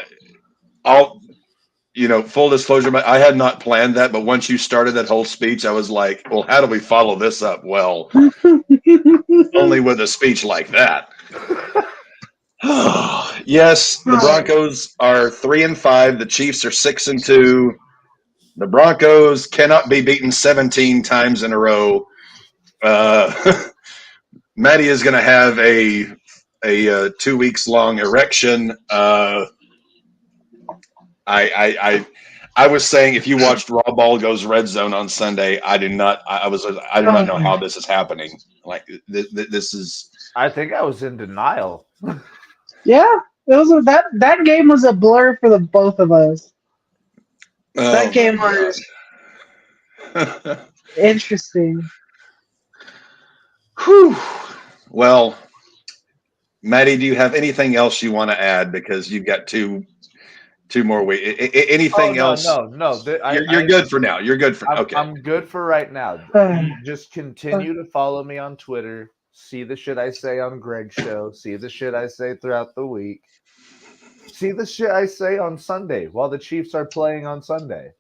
full disclosure, I had not planned that, but once you started that whole speech, I was like, well, how do we follow this up? Well, only with a speech like that. Yes, the Broncos are 3-5. The Chiefs are 6-2. The Broncos cannot be beaten 17 times in a row. Maddie is going to have a 2 weeks long erection. I was saying if you watched RAWBall goes Red Zone on Sunday, I do not know how this is happening. Like this is. I think I was in denial. Yeah, it was that game was a blur for the both of us. That game was interesting. Whew. Well, Maddie, do you have anything else you want to add? Because you've got two more weeks. Anything else? No. You're good for now. You're good for okay. I'm good for right now. Just continue to follow me on Twitter. See the shit I say on Greg's show. See the shit I say throughout the week. See the shit I say on Sunday while the Chiefs are playing on Sunday.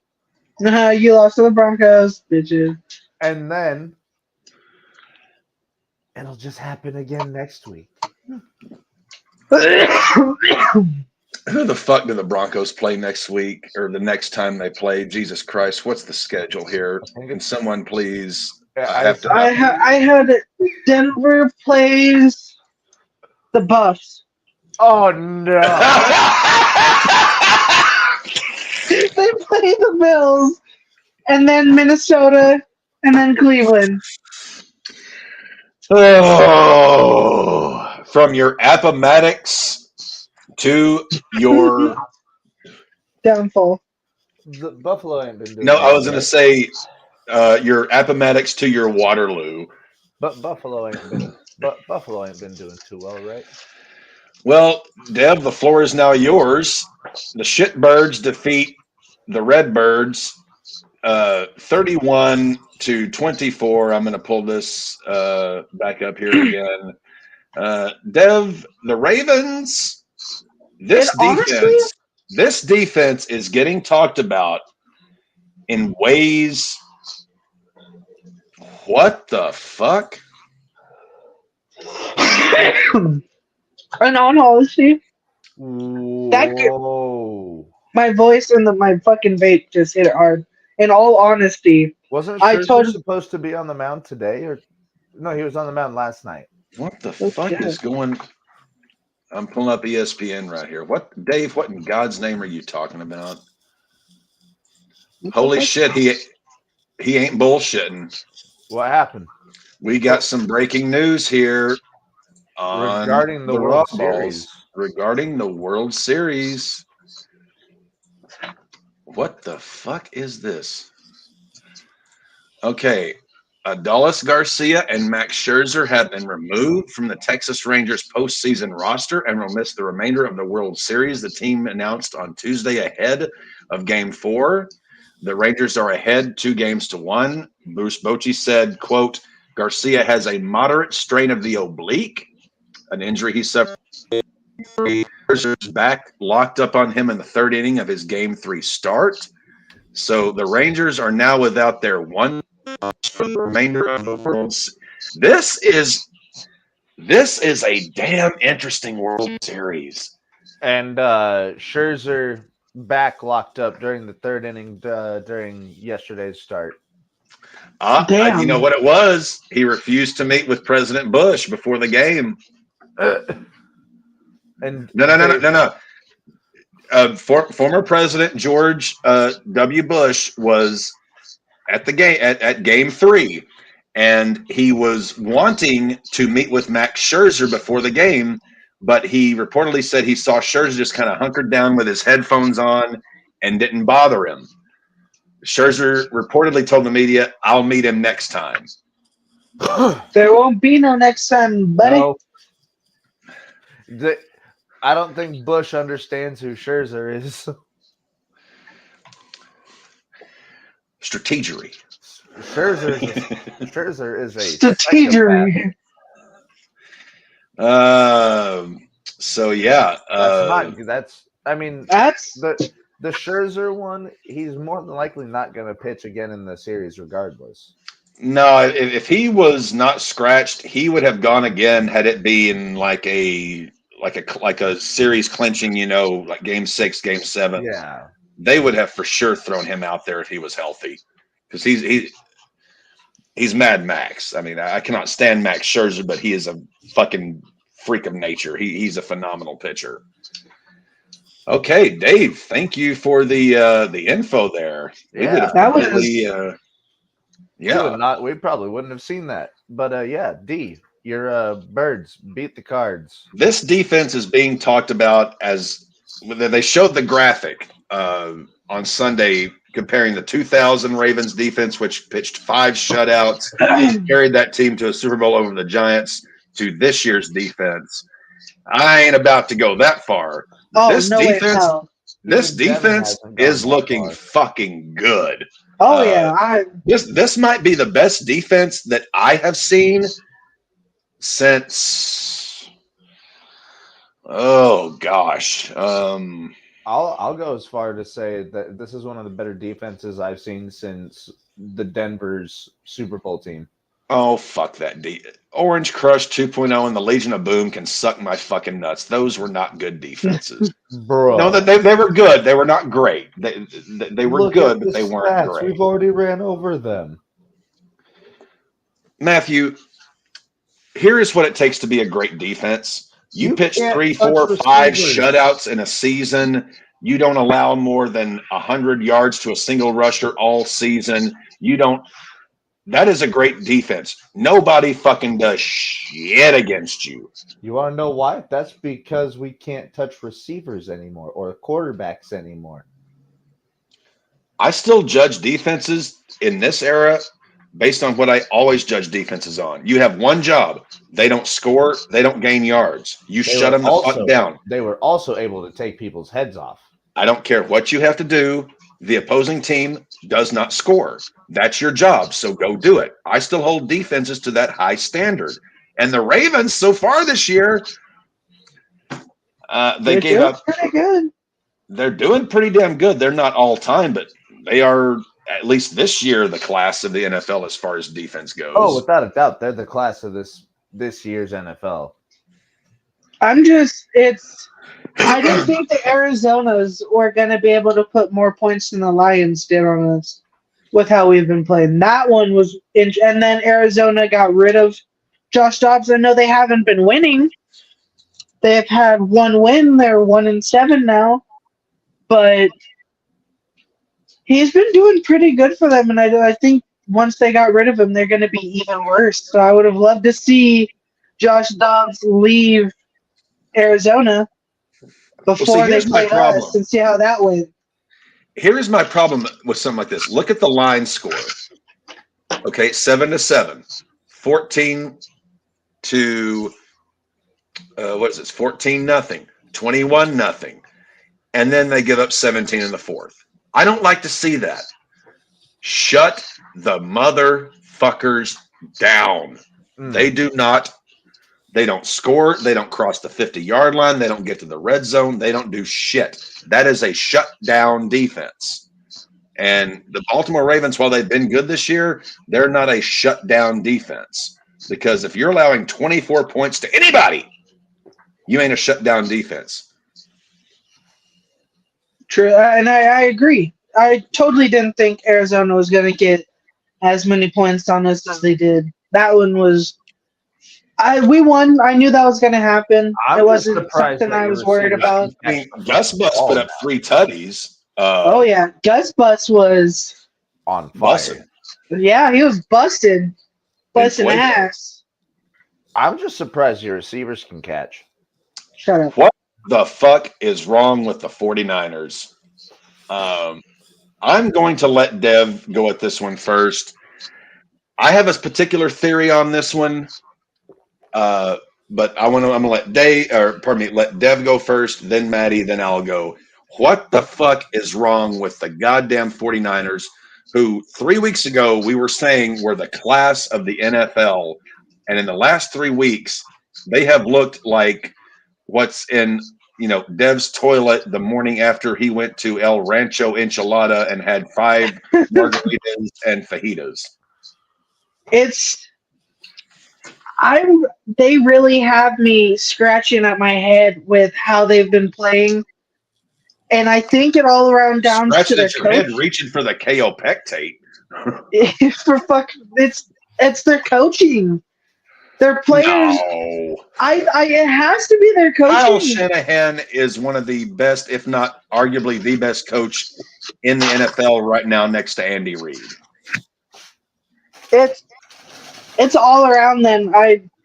You lost to the Broncos, bitches. And then it'll just happen again next week. Who the fuck do the Broncos play next week or the next time they play? Jesus Christ, what's the schedule here? Can someone please? I had Denver plays the Buffs. Oh no! They play the Bills, and then Minnesota, and then Cleveland. Oh, from your Appomattox to your downfall. The Buffalo ain't been doing. No, I was going to say your Appomattox to your Waterloo. But Buffalo ain't been doing too well, right? Well, Deb, the floor is now yours. The Shitbirds defeat the Redbirds 31-24. I'm going to pull this back up here again. Dev, the Ravens, this defense is getting talked about in ways. What the fuck? And on honesty, my voice and my fucking vape just hit it hard. In all honesty, wasn't Scherzer supposed to be on the mound today, or no? He was on the mound last night. What the fuck is going? I'm pulling up ESPN right here. What, Dave? What in God's name are you talking about? Holy shit! He ain't bullshitting. What happened? We got some breaking news here regarding the World Series. Regarding the World Series. What the fuck is this? Okay. Adolis Garcia and Max Scherzer have been removed from the Texas Rangers postseason roster and will miss the remainder of the World Series. The team announced on Tuesday ahead of Game 4. The Rangers are ahead 2-1. Bruce Bochy said, quote, Garcia has a moderate strain of the oblique, an injury he suffered. Scherzer's back locked up on him in the third inning of his Game 3 start. So the Rangers are now without their one for the remainder of the World Series. This is a damn interesting World Series. And Scherzer back locked up during the third inning during yesterday's start. You know what it was? He refused to meet with President Bush before the game. No. Former President George W. Bush was at the game at Game 3, and he was wanting to meet with Max Scherzer before the game, but he reportedly said he saw Scherzer just kind of hunkered down with his headphones on and didn't bother him. Scherzer reportedly told the media, "I'll meet him next time." There won't be no next time, buddy. No. I don't think Bush understands who Scherzer is. Strategery. Scherzer is a strategery. So yeah, that's the Scherzer one. He's more than likely not going to pitch again in the series, regardless. No, if he was not scratched, he would have gone again had it been like a series clinching, like Game 6, Game 7. Yeah, they would have for sure thrown him out there if he was healthy, because he's Mad Max. I mean, I cannot stand Max Scherzer, but he is a fucking freak of nature. He's a phenomenal pitcher. Okay, Dave, thank you for the info there. We would have That was- completely, yeah. We probably wouldn't have seen that. But yeah, D, your Birds beat the Cards. This defense is being talked about as they showed the graphic on Sunday comparing the 2000 Ravens defense, which pitched 5 shutouts, carried that team to a Super Bowl over the Giants, to this year's defense. I ain't about to go that far. Oh, This no way in defense, hell. this Even Devin defense hasn't gone is that looking far. fucking good. Oh yeah, This might be the best defense that I have seen since. Oh gosh. I'll go as far to say that this is one of the better defenses I've seen since the Denver's Super Bowl team. Oh fuck that Orange Crush 2.0 and the Legion of Boom can suck my fucking nuts. Those were not good defenses. Bro, No, they were good. They were not great. They were look good, at but the they weren't stats. great. We've already ran over them. Matthew, here is what it takes to be a great defense. You pitch can't 3, touch 4, 5 receivers. shutouts in a season. You don't allow more than 100 yards to a single rusher all season. That is a great defense. Nobody fucking does shit against you. You want to know why? That's because we can't touch receivers anymore or quarterbacks anymore. I still judge defenses in this era based on what I always judge defenses on. You have one job. They don't score. They don't gain yards. You shut them the fuck down. They were also able to take people's heads off. I don't care what you have to do. The opposing team does not score. That's your job, so go do it. I still hold defenses to that high standard. And the Ravens, so far this year, they gave up. Pretty good. They're doing pretty damn good. They're not all time, but they are, at least this year, the class of the NFL as far as defense goes. Oh, without a doubt, they're the class of this year's NFL. I didn't think the Arizonas were going to be able to put more points than the Lions did on us with how we've been playing. That one was, and then Arizona got rid of Josh Dobbs. I know they haven't been winning. They've had one win. They're 1-7 now, but he's been doing pretty good for them. And I think once they got rid of him, they're going to be even worse. So I would have loved to see Josh Dobbs leave Arizona before they played us and see how that went. Here is my problem with something like this. Look at the line score. Okay, 7-7, 14 to 14-0, 21-0, and then they give up 17 in the fourth. I don't like to see that. Shut the motherfuckers down. They don't score. They don't cross the 50-yard line. They don't get to the red zone. They don't do shit. That is a shutdown defense. And the Baltimore Ravens, while they've been good this year, they're not a shutdown defense. Because if you're allowing 24 points to anybody, you ain't a shutdown defense. True, and I agree. I totally didn't think Arizona was going to get as many points on us as they did. That one was... we won. I knew that was going to happen. It wasn't something I was worried about. I mean, Gus Bus put up 3 tutties. Oh, yeah. Gus Bus was... on fire. Busted. Yeah, he was busted. Busting ass. I'm just surprised your receivers can catch. Shut up. What the fuck is wrong with the 49ers? I'm going to let Dev go at this one first. I have a particular theory on this one. But I'm gonna let let Dev go first, then Maddie, then I'll go. What the fuck is wrong with the goddamn 49ers, who 3 weeks ago we were saying were the class of the NFL, and in the last 3 weeks they have looked like what's in Dev's toilet the morning after he went to El Rancho Enchilada and had 5 margaritas and fajitas. They really have me scratching at my head with how they've been playing. And I think it all around down Scratching to their at your head, reaching for the KO pectate. It's their coaching. Their players. No. It has to be their coaching. Kyle Shanahan is one of the best, if not arguably the best coach in the NFL right now, next to Andy Reid. It's all around then.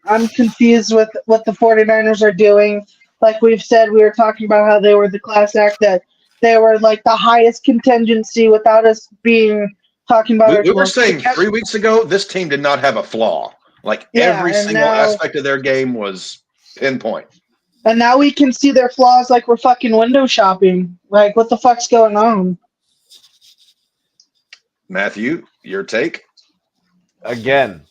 I'm confused with what the 49ers are doing. Like we've said, we were talking about how they were the class act, that they were like the highest contingency without us being talking about We were saying 3 weeks ago, this team did not have a flaw. Like every single aspect of their game was pinpoint. And now we can see their flaws like we're fucking window shopping. Like, what the fuck's going on? Matthew, your take? Again,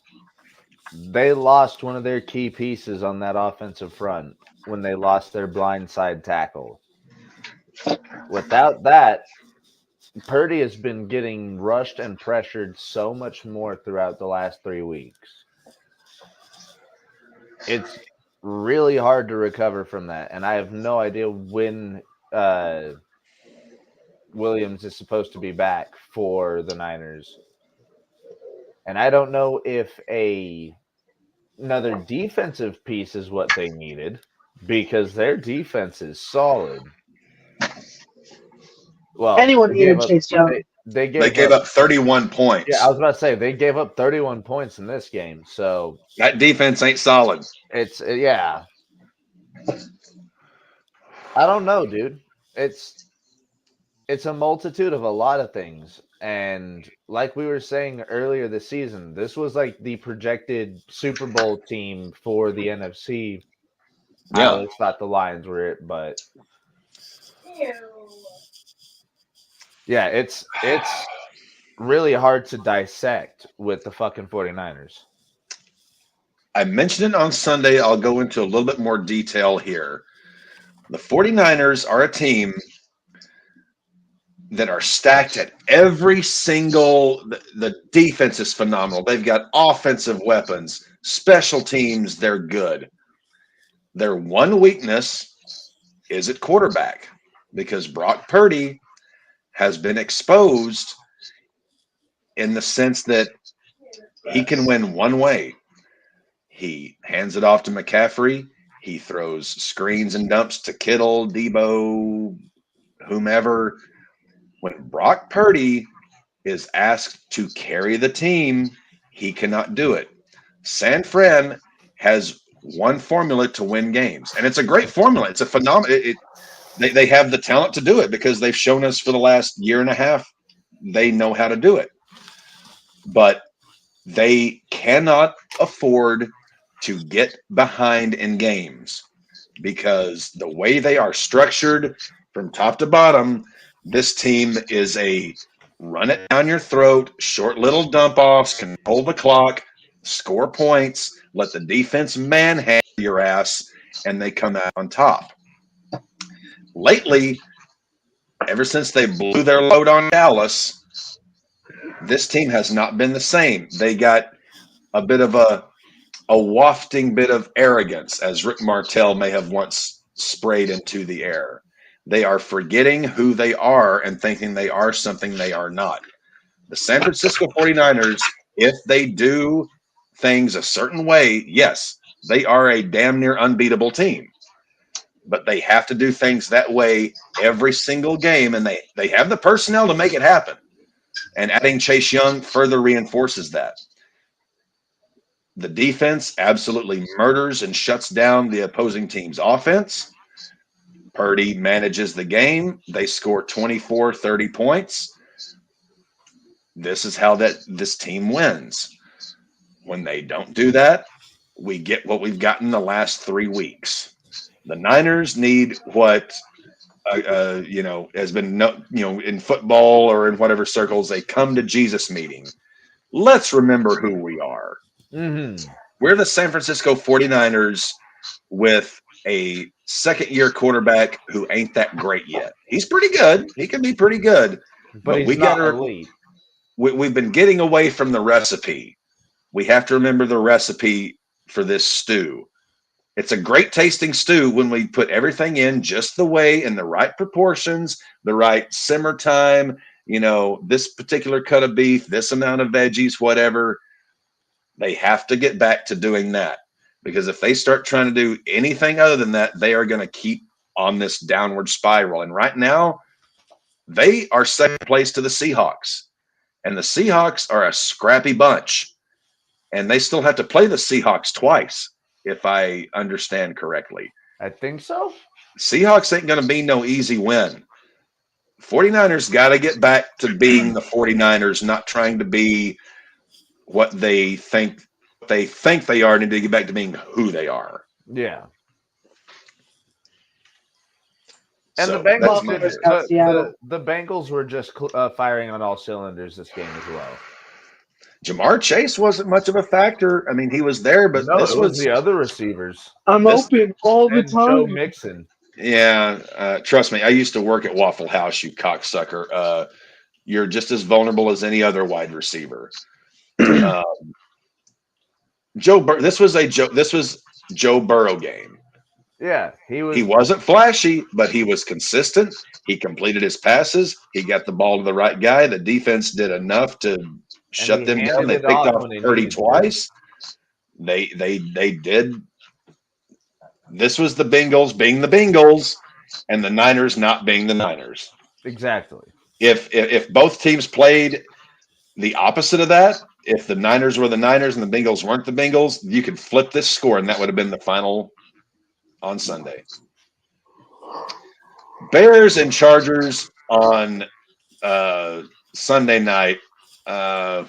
they lost one of their key pieces on that offensive front when they lost their blindside tackle. Without that, Purdy has been getting rushed and pressured so much more throughout the last 3 weeks. It's really hard to recover from that, and I have no idea when Williams is supposed to be back for the Niners. And I don't know if another defensive piece is what they needed, because their defense is solid. Well, anyone needed Chase Young. They gave up 31 points. Yeah, I was about to say they gave up 31 points in this game. So that defense ain't solid. It's I don't know, dude. It's a multitude of a lot of things. And like we were saying earlier this season, this was like the projected Super Bowl team for the NFC. Yeah. I always thought the Lions were it, but yeah, it's really hard to dissect with the fucking 49ers. I mentioned it on Sunday. I'll go into a little bit more detail here. The 49ers are a team that are stacked at every single – the defense is phenomenal. They've got offensive weapons. Special teams, they're good. Their one weakness is at quarterback, because Brock Purdy has been exposed in the sense that he can win one way. He hands it off to McCaffrey. He throws screens and dumps to Kittle, Debo, whomever. When Brock Purdy is asked to carry the team, he cannot do it. San Fran has one formula to win games, and it's a great formula. It's a phenomenal. They have the talent to do it, because they've shown us for the last year and a half they know how to do it. But they cannot afford to get behind in games, because the way they are structured from top to bottom, this team is a run it down your throat, short little dump offs, control the clock, score points, let the defense manhandle your ass, and they come out on top. Lately, ever since they blew their load on Dallas, this team has not been the same. They got a bit of a wafting bit of arrogance, as Rick Martel may have once sprayed into the air. They are forgetting who they are and thinking they are something they are not. The San Francisco 49ers, if they do things a certain way, yes, they are a damn near unbeatable team. But they have to do things that way every single game, and they have the personnel to make it happen. And adding Chase Young further reinforces that. The defense absolutely murders and shuts down the opposing team's offense. Purdy manages the game. They score 24, 30 points. This is how this team wins. When they don't do that, we get what we've gotten the last 3 weeks. The Niners need what has been in football or in whatever circles, they come to Jesus meeting. Let's remember who we are. Mm-hmm. We're the San Francisco 49ers with a second-year quarterback who ain't that great yet. He's pretty good. He can be pretty good. But he's not elite. We've been getting away from the recipe. We have to remember the recipe for this stew. It's a great tasting stew when we put everything in just the way, in the right proportions, the right simmer time, this particular cut of beef, this amount of veggies, whatever. They have to get back to doing that, because if they start trying to do anything other than that, they are going to keep on this downward spiral. And right now, they are second place to the Seahawks. And the Seahawks are a scrappy bunch. And they still have to play the Seahawks twice, if I understand correctly. I think so. Seahawks ain't going to be no easy win. 49ers got to get back to being the 49ers, not trying to be what they think they are, need to get back to being who they are. Yeah. And So the Bengals, Seattle. the Bengals were just firing on all cylinders this game as well. Jamar Chase wasn't much of a factor. I mean, he was there, but No, this it was the other receivers. I'm open all the And Joe time. Mixon. Yeah, trust me. I used to work at Waffle House, you cocksucker. You're just as vulnerable as any other wide receiver. This was Joe Burrow game. Yeah, he was. He wasn't flashy, but he was consistent. He completed his passes. He got the ball to the right guy. The defense did enough to shut them down. They picked off Purdy twice. They did. This was the Bengals being the Bengals, and the Niners not being the Niners. Exactly. If both teams played the opposite of that, if the Niners were the Niners and the Bengals weren't the Bengals, you could flip this score, and that would have been the final on Sunday. Bears and Chargers on Sunday night. The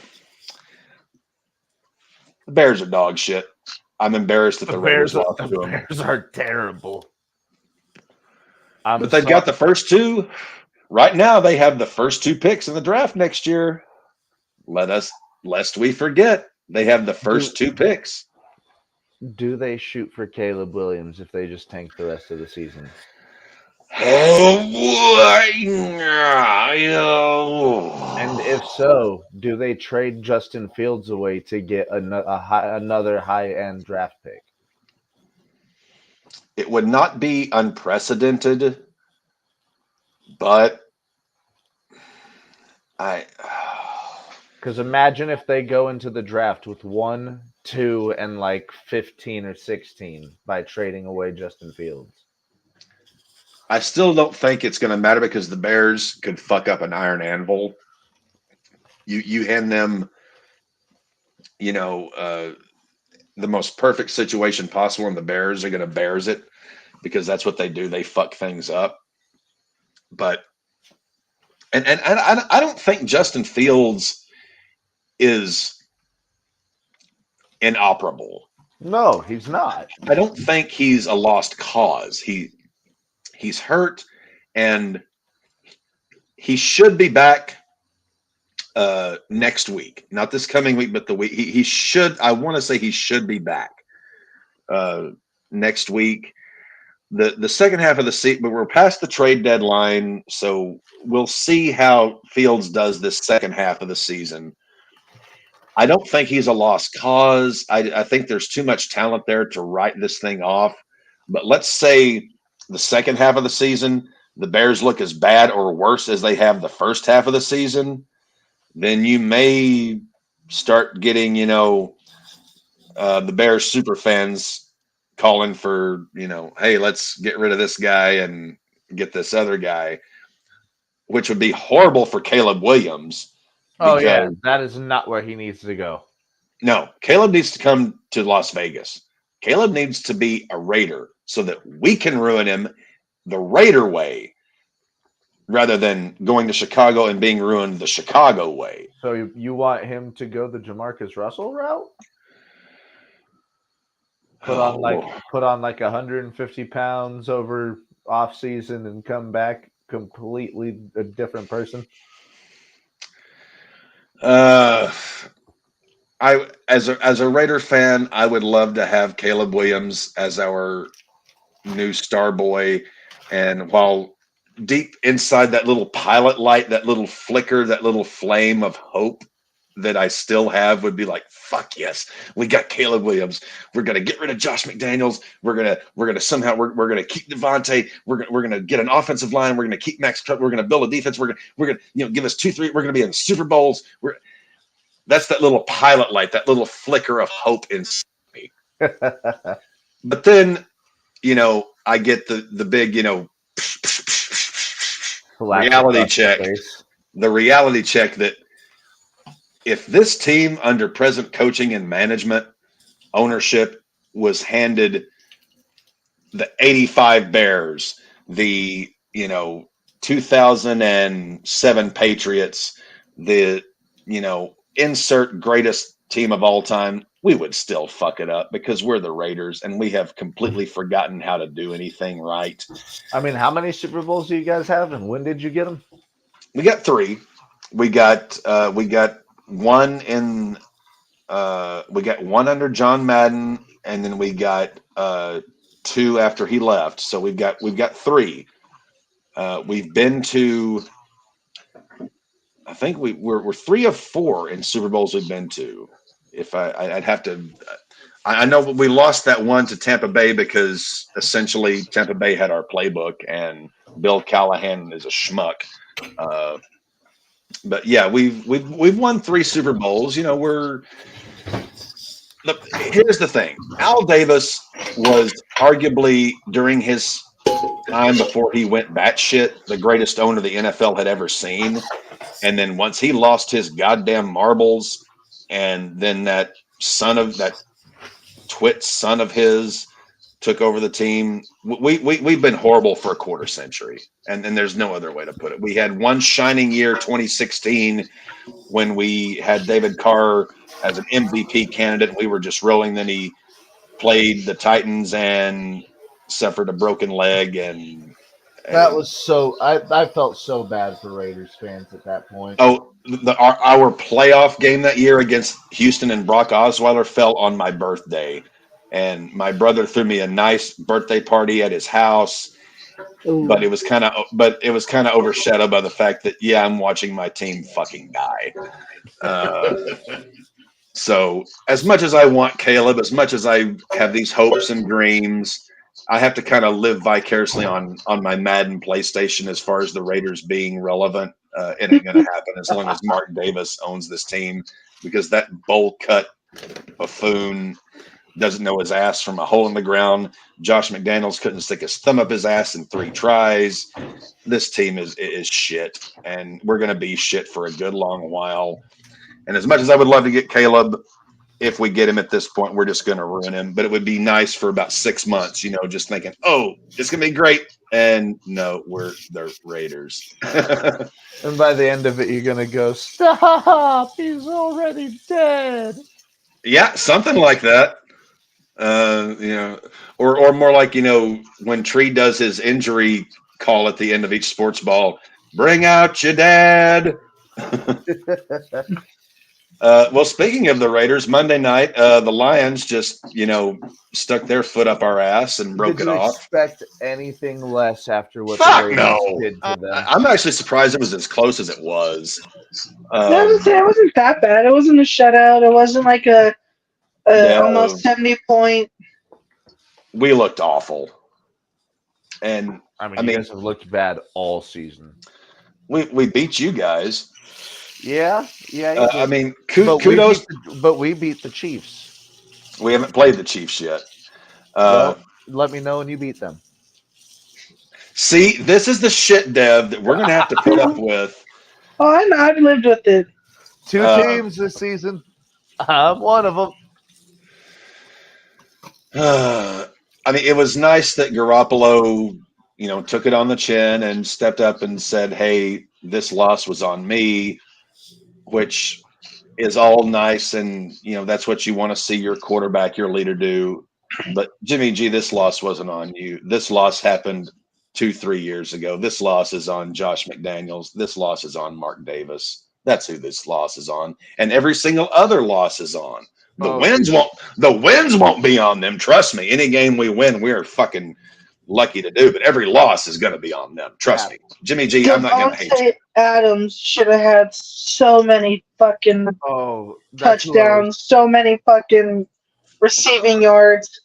Bears are dog shit. I'm embarrassed that the Raiders lost to them. Bears are terrible. But they've got the first two. Right now, they have the first two picks in the draft next year. Lest we forget, they have the first two picks. Do they shoot for Caleb Williams if they just tank the rest of the season? And if so, do they trade Justin Fields away to get another high-end draft pick? It would not be unprecedented, but because imagine if they go into the draft with 1, 2, and like 15 or 16 by trading away Justin Fields. I still don't think it's going to matter because the Bears could fuck up an iron anvil. You hand them, the most perfect situation possible, and the Bears are going to Bears it because that's what they do. They fuck things up. But and I don't think Justin Fields is inoperable. No, he's not. I don't think he's a lost cause. He's hurt, and he should be back next week. Not this coming week, but the week he should. I want to say he should be back next week. The second half of the season, but we're past the trade deadline, so we'll see how Fields does this second half of the season. I don't think he's a lost cause. I think there's too much talent there to write this thing off. But let's say the second half of the season, the Bears look as bad or worse as they have the first half of the season, then you may start getting, the Bears super fans calling for, hey, let's get rid of this guy and get this other guy, which would be horrible for Caleb Williams. Oh, yeah, that is not where he needs to go. No, Caleb needs to come to Las Vegas. Caleb needs to be a Raider so that we can ruin him the Raider way rather than going to Chicago and being ruined the Chicago way. So you want him to go the Jamarcus Russell route? Put on like 150 pounds over off season and come back completely a different person? As a Raider fan, I would love to have Caleb Williams as our new star boy. And while deep inside that little pilot light, that little flicker, that little flame of hope that I still have would be like, fuck yes, we got Caleb Williams. We're gonna get rid of Josh McDaniels. We're gonna somehow we're gonna keep Devontae. We're gonna get an offensive line. We're gonna keep Max Trupp. We're gonna build a defense. We're gonna give us 2-3. We're gonna be in the Super Bowls. that little pilot light, that little flicker of hope in me. But then, I get the big, reality check. The reality check that if this team under present coaching and management ownership was handed the 85 Bears, the 2007 Patriots, the insert greatest team of all time, we would still fuck it up because we're the Raiders and we have completely forgotten how to do anything right. I mean, how many Super Bowls do you guys have, and when did you get them? We got 3. We got one in we got one under John Madden, and then we got 2 after he left. So we've got 3. We've been to, I think we're 3 of 4 in Super Bowls we've been to. If I'd have to, I know we lost that one to Tampa Bay because essentially Tampa Bay had our playbook and Bill Callahan is a schmuck. But yeah, we've won 3 Super Bowls. Look, here's the thing. Al Davis was arguably, during his time before he went batshit, the greatest owner the NFL had ever seen. And then once he lost his goddamn marbles, and then that twit son of his took over the team, we've been horrible for a quarter century, and there's no other way to put it. We had one shining year, 2016, when we had David Carr as an MVP candidate. We were just rolling. Then he played the Titans and suffered a broken leg, and that was so. I felt so bad for Raiders fans at that point. Oh, our playoff game that year against Houston and Brock Osweiler fell on my birthday, and my brother threw me a nice birthday party at his house. But it was kind of overshadowed by the fact that I'm watching my team fucking die. So as much as I want Caleb, as much as I have these hopes and dreams, I have to kind of live vicariously on my Madden PlayStation as far as the Raiders being relevant. It ain't going to happen as long as Mark Davis owns this team, because that bowl cut buffoon doesn't know his ass from a hole in the ground. Josh McDaniels couldn't stick his thumb up his ass in 3 tries. This team is shit, and we're going to be shit for a good long while. And as much as I would love to get Caleb, if we get him at this point, we're just going to ruin him. But it would be nice for about 6 months, just thinking, oh, it's going to be great. And no, we're the Raiders. And by the end of it, you're going to go, stop, he's already dead. Yeah, something like that. Or more like, when Tree does his injury call at the end of each sports ball, bring out your dad. Well, speaking of the Raiders, Monday night, the Lions just, stuck their foot up our ass and broke it off. Did you expect anything less after what Fuck the Raiders no. did to them? I'm actually surprised it was as close as it was. It wasn't that bad. It wasn't a shutout. It wasn't like a almost 70-point. We looked awful. And I mean, you guys have looked bad all season. We beat you guys. Yeah. I mean, kudos. But we beat the Chiefs. We haven't played the Chiefs yet. Well, let me know when you beat them. See, this is the shit, Dev, that we're going to have to put up with. Oh, I know. I've lived with it. 2 teams this season. I'm one of them. I mean, it was nice that Garoppolo, took it on the chin and stepped up and said, hey, this loss was on me, which is all nice. And, that's what you want to see your quarterback, your leader do. But Jimmy G, this loss wasn't on you. This loss happened 2-3 years ago. This loss is on Josh McDaniels. This loss is on Mark Davis. That's who this loss is on. And every single other loss is on. The wins won't be on them. Trust me. Any game we win, we're fucking lucky to do, but every loss is going to be on them. Trust me. Jimmy G, I'm not going to hate you. Adams should have had so many fucking touchdowns, so many fucking receiving yards.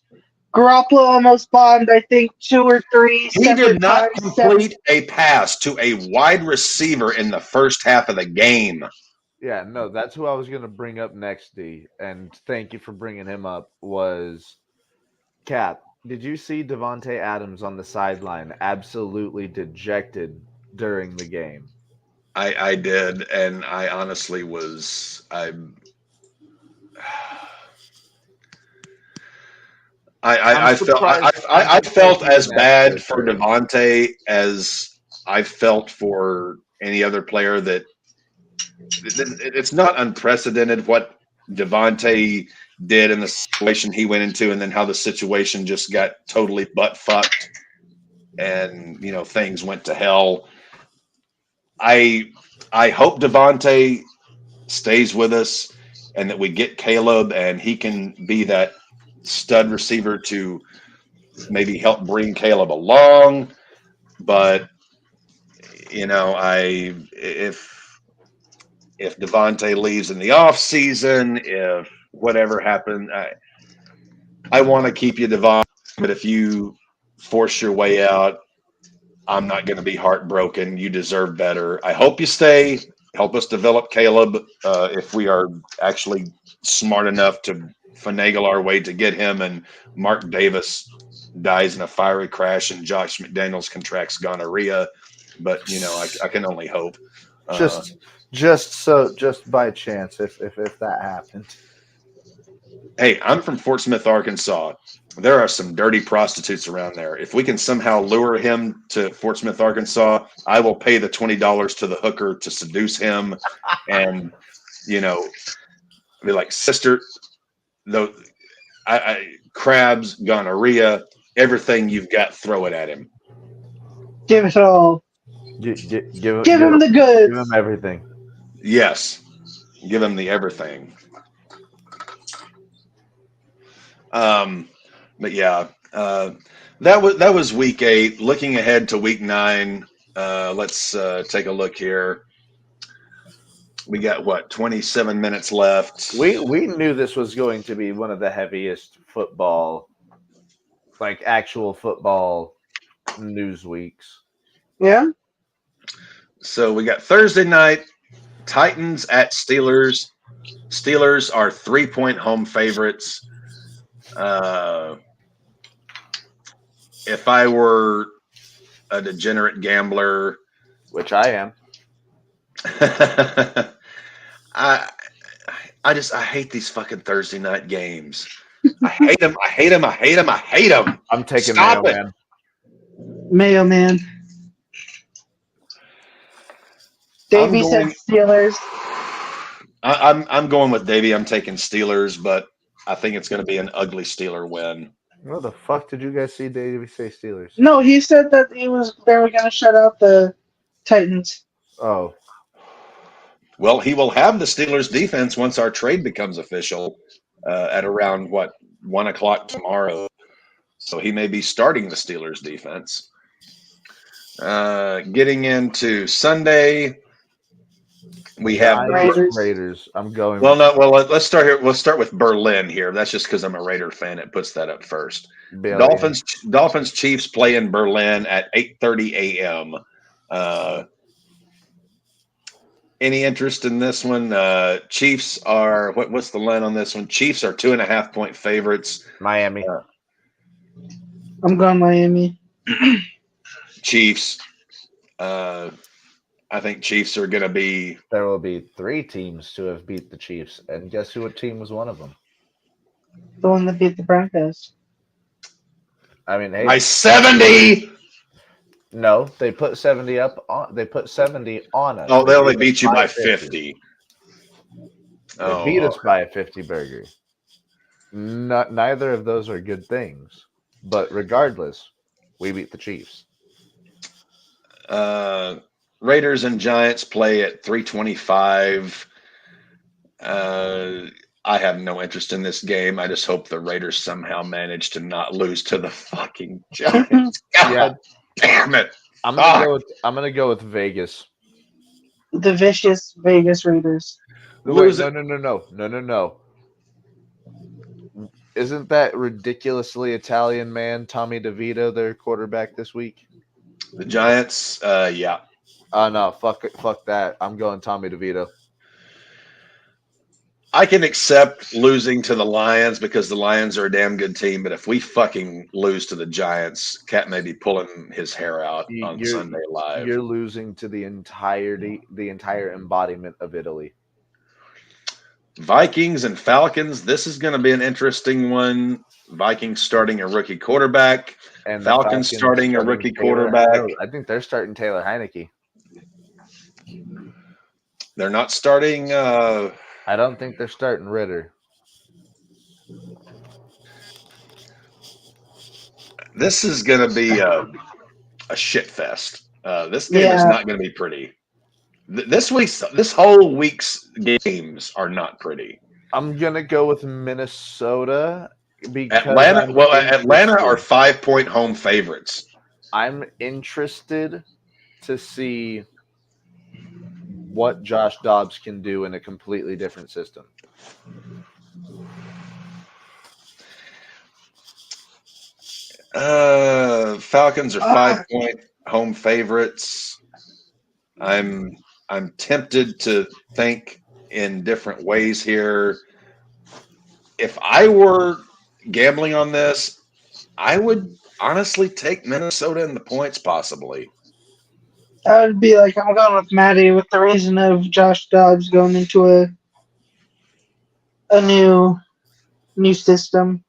Garoppolo almost bombed, I think, 2 or 3. He did not complete a pass to a wide receiver in the first half of the game. Yeah, no, that's who I was going to bring up next, D. And thank you for bringing him up. Was Cap, did you see Devontae Adams on the sideline absolutely dejected during the game? I did, and I honestly was I felt I felt as bad for Devontae as I felt for any other player. That it's not unprecedented what Devontae did in the situation he went into, and then how the situation just got totally butt fucked, and things went to hell. I hope Devontae stays with us, and that we get Caleb, and he can be that stud receiver to maybe help bring Caleb along. But if Devontae leaves in the off season, if whatever happened, I want to keep you, Devon. But if you force your way out, I'm not going to be heartbroken. You deserve better. I hope you stay. Help us develop Caleb if we are actually smart enough to finagle our way to get him, and Mark Davis dies in a fiery crash and Josh McDaniels contracts gonorrhea. But I can only hope. Just by chance, if that happened. Hey, I'm from Fort Smith, Arkansas. There are some dirty prostitutes around there. If we can somehow lure him to Fort Smith, Arkansas, I will pay the $20 to the hooker to seduce him, and be like, sister, though, crabs, gonorrhea, everything you've got, throw it at him. Give it all. Give him the goods. Give him everything. Yes, give him the everything. But yeah, that was week 8. Looking ahead to week 9, let's take a look here. We got 27 minutes left. We knew this was going to be one of the heaviest football, like actual football news weeks. Yeah. So we got Thursday night, Titans at Steelers. Steelers are 3-point home favorites. If I were a degenerate gambler, which I am, I hate these fucking Thursday night games. I hate them. I hate them. I hate them. I hate them. I'm taking Stop Mayo Man. Mayo Man. Davey said Steelers. I'm going with Davey. I'm taking Steelers, but I think it's going to be an ugly Steeler win. What the fuck did you guys see Davey say Steelers? No, he said that they were going to shut out the Titans. Oh. Well, he will have the Steelers defense once our trade becomes official at around 1 o'clock tomorrow. So he may be starting the Steelers defense. Getting into Sunday, we have Raiders. I'm going. Well, no. Well, let's start here. We'll start with Berlin here. That's just because I'm a Raider fan. It puts that up first. Dolphins Chiefs play in Berlin at 8:30 a.m. Any interest in this one? Chiefs are what's the line on this one? Chiefs are 2.5-point favorites. Miami. I'm going Miami. Chiefs. I think Chiefs are going to be. There will be 3 teams to have beat the Chiefs, and guess who? What team was one of them? The one that beat the Broncos. I mean, hey, by 70. No, they put 70 up. They put 70 on us. Oh, they only beat you by 50. They beat us by a 50 burger. Neither of those are good things, but regardless, we beat the Chiefs. Raiders and Giants play at 3:25. I have no interest in this game. I just hope the Raiders somehow manage to not lose to the fucking Giants. God damn it! I'm gonna go with Vegas. The vicious Vegas Raiders. Wait, no. Isn't that ridiculously Italian man Tommy DeVito their quarterback this week? The Giants, yeah. Oh no, fuck that. I'm going Tommy DeVito. I can accept losing to the Lions because the Lions are a damn good team. But if we fucking lose to the Giants, Cat may be pulling his hair out on Sunday Live. You're losing to the entire embodiment of Italy. Vikings and Falcons. This is going to be an interesting one. Vikings starting a rookie quarterback, And Falcons starting a rookie quarterback. I think they're starting Taylor Heineke. They're not starting. I don't think they're starting Ritter. This is going to be a shit fest. This game is not going to be pretty. This whole week's games are not pretty. I'm gonna go with Minnesota because Atlanta are 5-point home favorites. I'm interested to see what Josh Dobbs can do in a completely different system. Falcons are 5-point home favorites. I'm tempted to think in different ways here. If I were gambling on this, I would honestly take Minnesota in the points possibly. I would be like, I'm going with Maddie with the reason of Josh Dobbs going into a new system.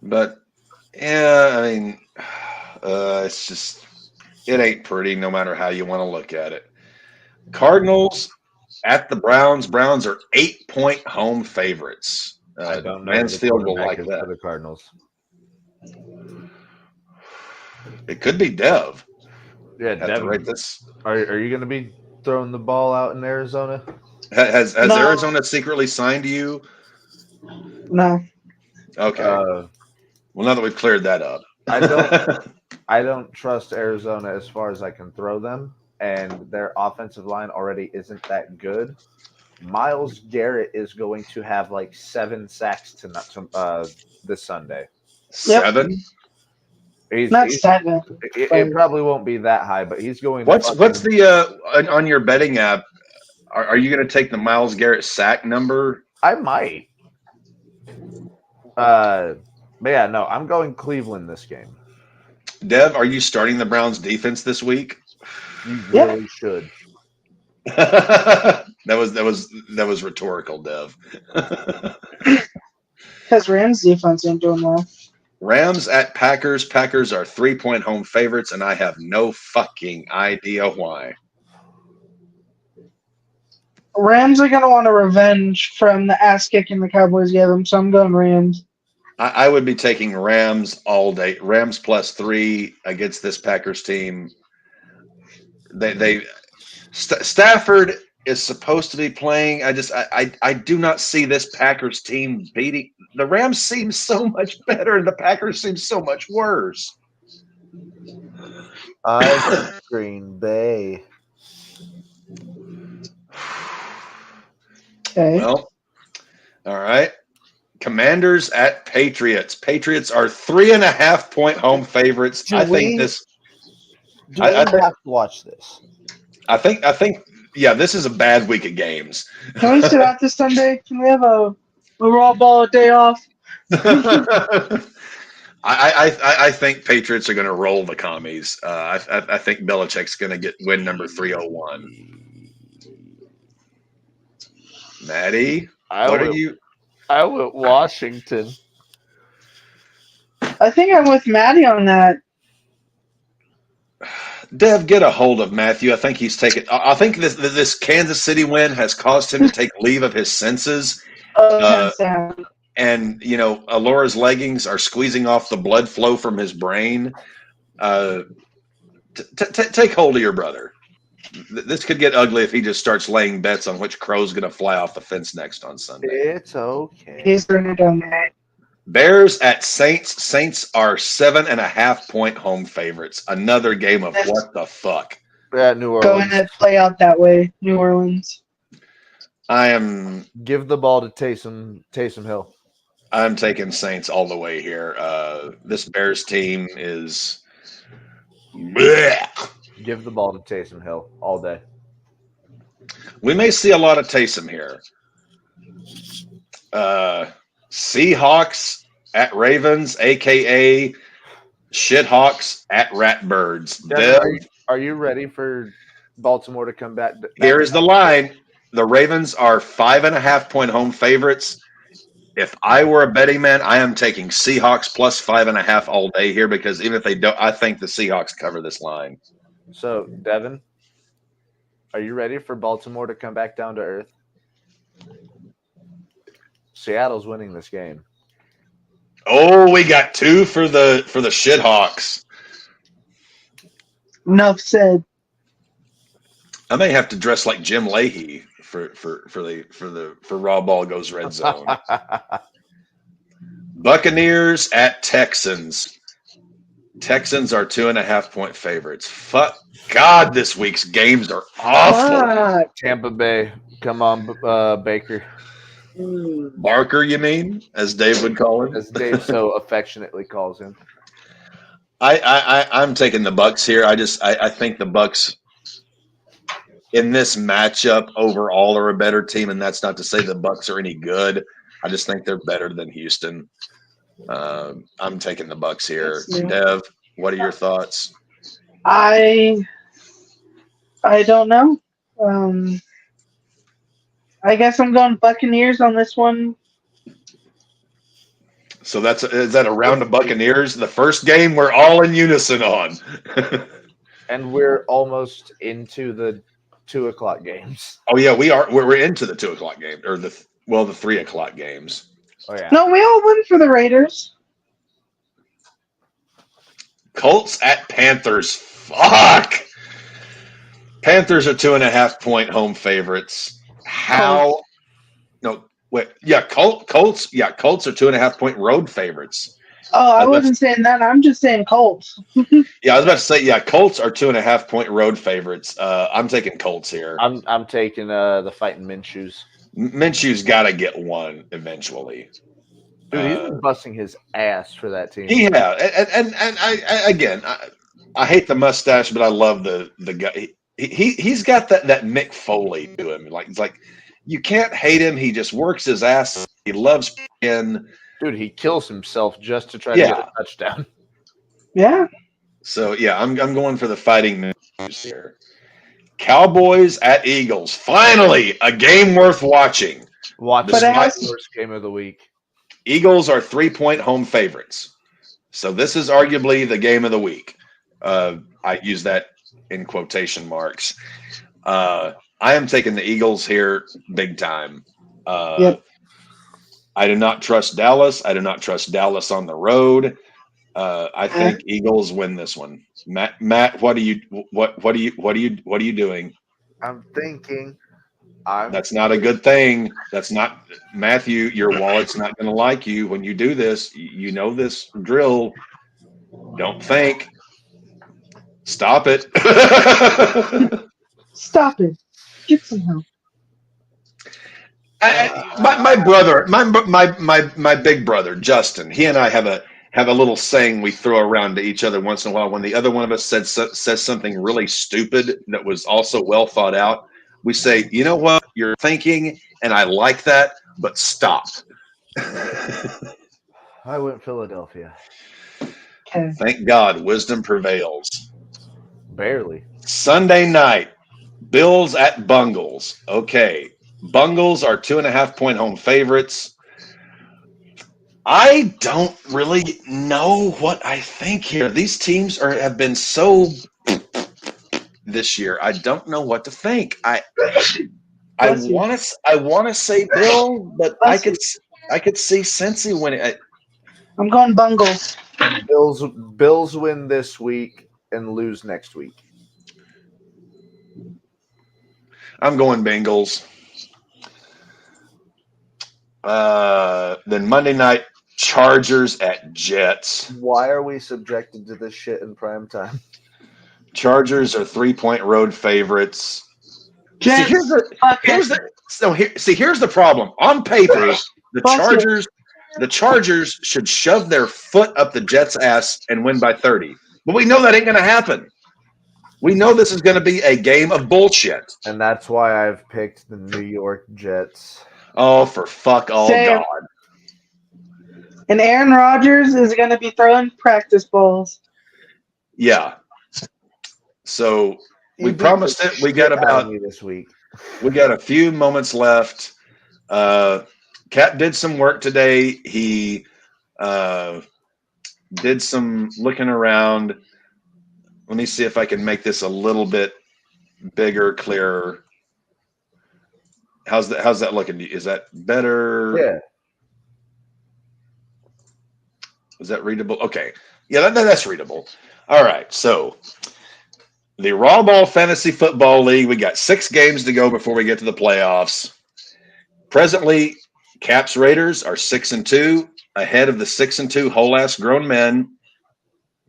But yeah, I mean, it's just it ain't pretty no matter how you want to look at it. Cardinals at the Browns. Browns are 8-point home favorites. I don't know. Mansfield will like for that. The Cardinals. It could be Dev. Yeah, Devin. Rate this. Are you going to be throwing the ball out in Arizona? Has No. Arizona secretly signed you? No. Okay. Well, now that we've cleared that up, I don't trust Arizona as far as I can throw them, and their offensive line already isn't that good. Myles Garrett is going to have like 7 sacks this Sunday. 7? Not 7. It probably won't be that high, but he's going. What's the on your betting app? Are you going to take the Myles Garrett sack number? I might. But yeah, no, I'm going Cleveland this game. Dev, are you starting the Browns defense this week? You really should. that was rhetorical, Dev. Because Rams defense ain't doing well. Rams at Packers. Packers are 3-point home favorites, and I have no fucking idea why. Rams are going to want a revenge from the ass kicking the Cowboys gave them, so I'm going Rams. I would be taking Rams all day. Rams +3 against this Packers team. Stafford is supposed to be playing. I do not see this Packers team beating. The Rams seem so much better, and the Packers seem so much worse. Green Bay. Okay. Well, all right. Commanders at Patriots. Patriots are 3.5-point home favorites. Do I we have to watch this? I think yeah, this is a bad week of games. Can we sit out this Sunday? Can we have a RAWBall day off? I think Patriots are going to roll the commies. I think Belichick's going to get win number 301. Maddie, what are you? I went Washington. I think I'm with Maddie on that. Dev, get a hold of Matthew. I think he's taken. I think this Kansas City win has caused him to take leave of his senses. And Alora's leggings are squeezing off the blood flow from his brain. Take hold of your brother. This could get ugly if he just starts laying bets on which crow's going to fly off the fence next on Sunday. It's okay. He's going to do that. Bears at Saints. Saints are 7.5-point home favorites. Another game of what the fuck. Yeah, New Orleans. Going to play out that way, New Orleans. Give the ball to Taysom Hill. I'm taking Saints all the way here. This Bears team is. Blech. Give the ball to Taysom Hill all day. We may see a lot of Taysom here. Seahawks at Ravens, aka Shithawks at Ratbirds. Devin, Dev, are you ready for Baltimore to come back? here is the line. The Ravens are 5.5-point home favorites. If I were a betting man, I am taking Seahawks plus 5.5 all day here because even if they don't, I think the Seahawks cover this line. So, Devin, are you ready for Baltimore to come back down to earth? Seattle's winning this game. Oh, we got 2 for the Shithawks. Enough said. I may have to dress like Jim Leahy for RAWBall goes red zone. Buccaneers at Texans. Texans are 2.5-point favorites. Fuck God, this week's games are awful. Fuck. Tampa Bay, come on, Baker, Barker, you mean, as Dave would call him? as Dave so affectionately calls him. I'm taking the Bucks here. I think the Bucks in this matchup overall are a better team, and that's not to say the Bucks are any good. I just think they're better than Houston. I'm taking the Bucks here. Dev, what are your thoughts? I don't know. I guess I'm going Buccaneers on this one. So is that a round of Buccaneers? The first game we're all in unison on. And we're almost into the 2:00 games. Oh yeah, we are. We're into the 2:00 game or the 3:00 games. Oh yeah. No, we all win for the Raiders. Colts at Panthers. Fuck. Panthers are 2.5-point home favorites. How? No, wait. Yeah, Colts. Yeah, Colts are 2.5-point road favorites. Oh, I wasn't saying that. I'm just saying Colts. Yeah, I was about to say. Yeah, Colts are 2.5-point road favorites. I'm taking Colts here. I'm taking the fighting Minshew's. Minshew's got to get one eventually. Dude, he's been busting his ass for that team. Yeah, and I hate the mustache, but I love the guy. He's got that Mick Foley to him. Like it's like you can't hate him. He just works his ass. He loves playing. Dude, he kills himself just to try to get a touchdown. Yeah. So yeah, I'm going for the fighting here. Cowboys at Eagles. Finally, a game worth watching. Watch the first game of the week. Eagles are 3-point home favorites. So this is arguably the game of the week. I use that in quotation marks. I am taking the Eagles here big time. Yep. I do not trust Dallas. I do not trust Dallas on the road. I think Eagles win this one. Matt, what are you doing? I'm thinking. That's not a good thing. That's not Matthew. Your wallet's not going to like you when you do this. You know this drill. Don't think. Stop it. Stop it. Get some help. My brother, my big brother Justin. He and I have a little saying we throw around to each other once in a while. When the other one of us says something really stupid that was also well thought out, we say, "You know what? You're thinking, and I like that, but stop." I went Philadelphia. Okay. Thank God, wisdom prevails. Barely. Sunday night, Bills at Bungles. Okay, Bungles are 2.5-point home favorites. I don't really know what I think here. These teams have been so this year. I don't know what to think. I want to say Bill, but I could see Cincy winning. I'm going Bungles. Bills win this week and lose next week. I'm going Bengals. Then Monday night, Chargers at Jets. Why are we subjected to this shit in prime time? Chargers are 3-point road favorites. Jets. Here's the problem. On paper, the Chargers should shove their foot up the Jets' ass and win by 30. But we know that ain't going to happen. We know this is going to be a game of bullshit. And that's why I've picked the New York Jets. Oh, for fuck all Same. God. And Aaron Rodgers is going to be throwing practice balls. Yeah. So He we beat promised the it. We shit got out of about me this week. we got a few moments left. Cap did some work today. He did some looking around. Let me see if I can make this a little bit bigger, clearer. How's that looking? Is that better? Yeah. Is that readable? Okay. Yeah, that's readable. All right. So the RAWBall Fantasy Football League, we got 6 games to go before we get to the playoffs. Presently, Caps Raiders are 6-2, ahead of the 6-2 whole ass grown men.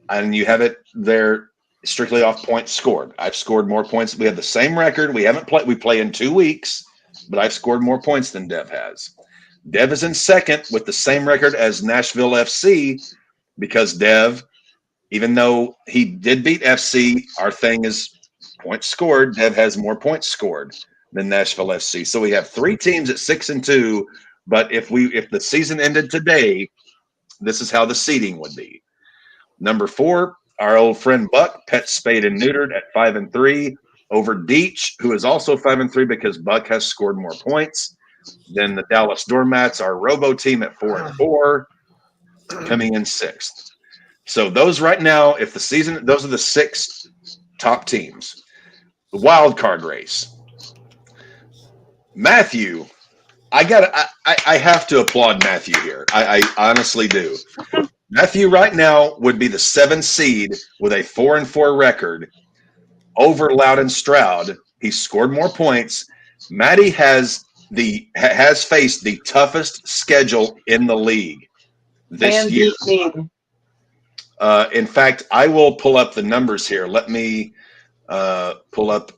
And you have it there strictly off points scored. I've scored more points. We have the same record. We haven't played. We play in 2 weeks, but I've scored more points than Dev has. Dev is in second with the same record as Nashville FC because Dev, even though he did beat FC, our thing is points scored. Dev has more points scored than Nashville FC. So we have 3 teams at 6-2. But if the season ended today, this is how the seeding would be. Number 4, our old friend Buck, pet spayed and neutered at 5-3 over Deech, who is also 5-3 because Buck has scored more points. Then the Dallas Doormats, our Robo team at 4-4, coming in 6th. So those right now, if the season, those are the 6 top teams. The wild card race. Matthew, I have to applaud Matthew here. I honestly do. Matthew right now would be the 7th seed with a 4-4 record over Loudon Stroud. He scored more points. Matty has faced the toughest schedule in the league this year. In fact, I will pull up the numbers here. Let me pull up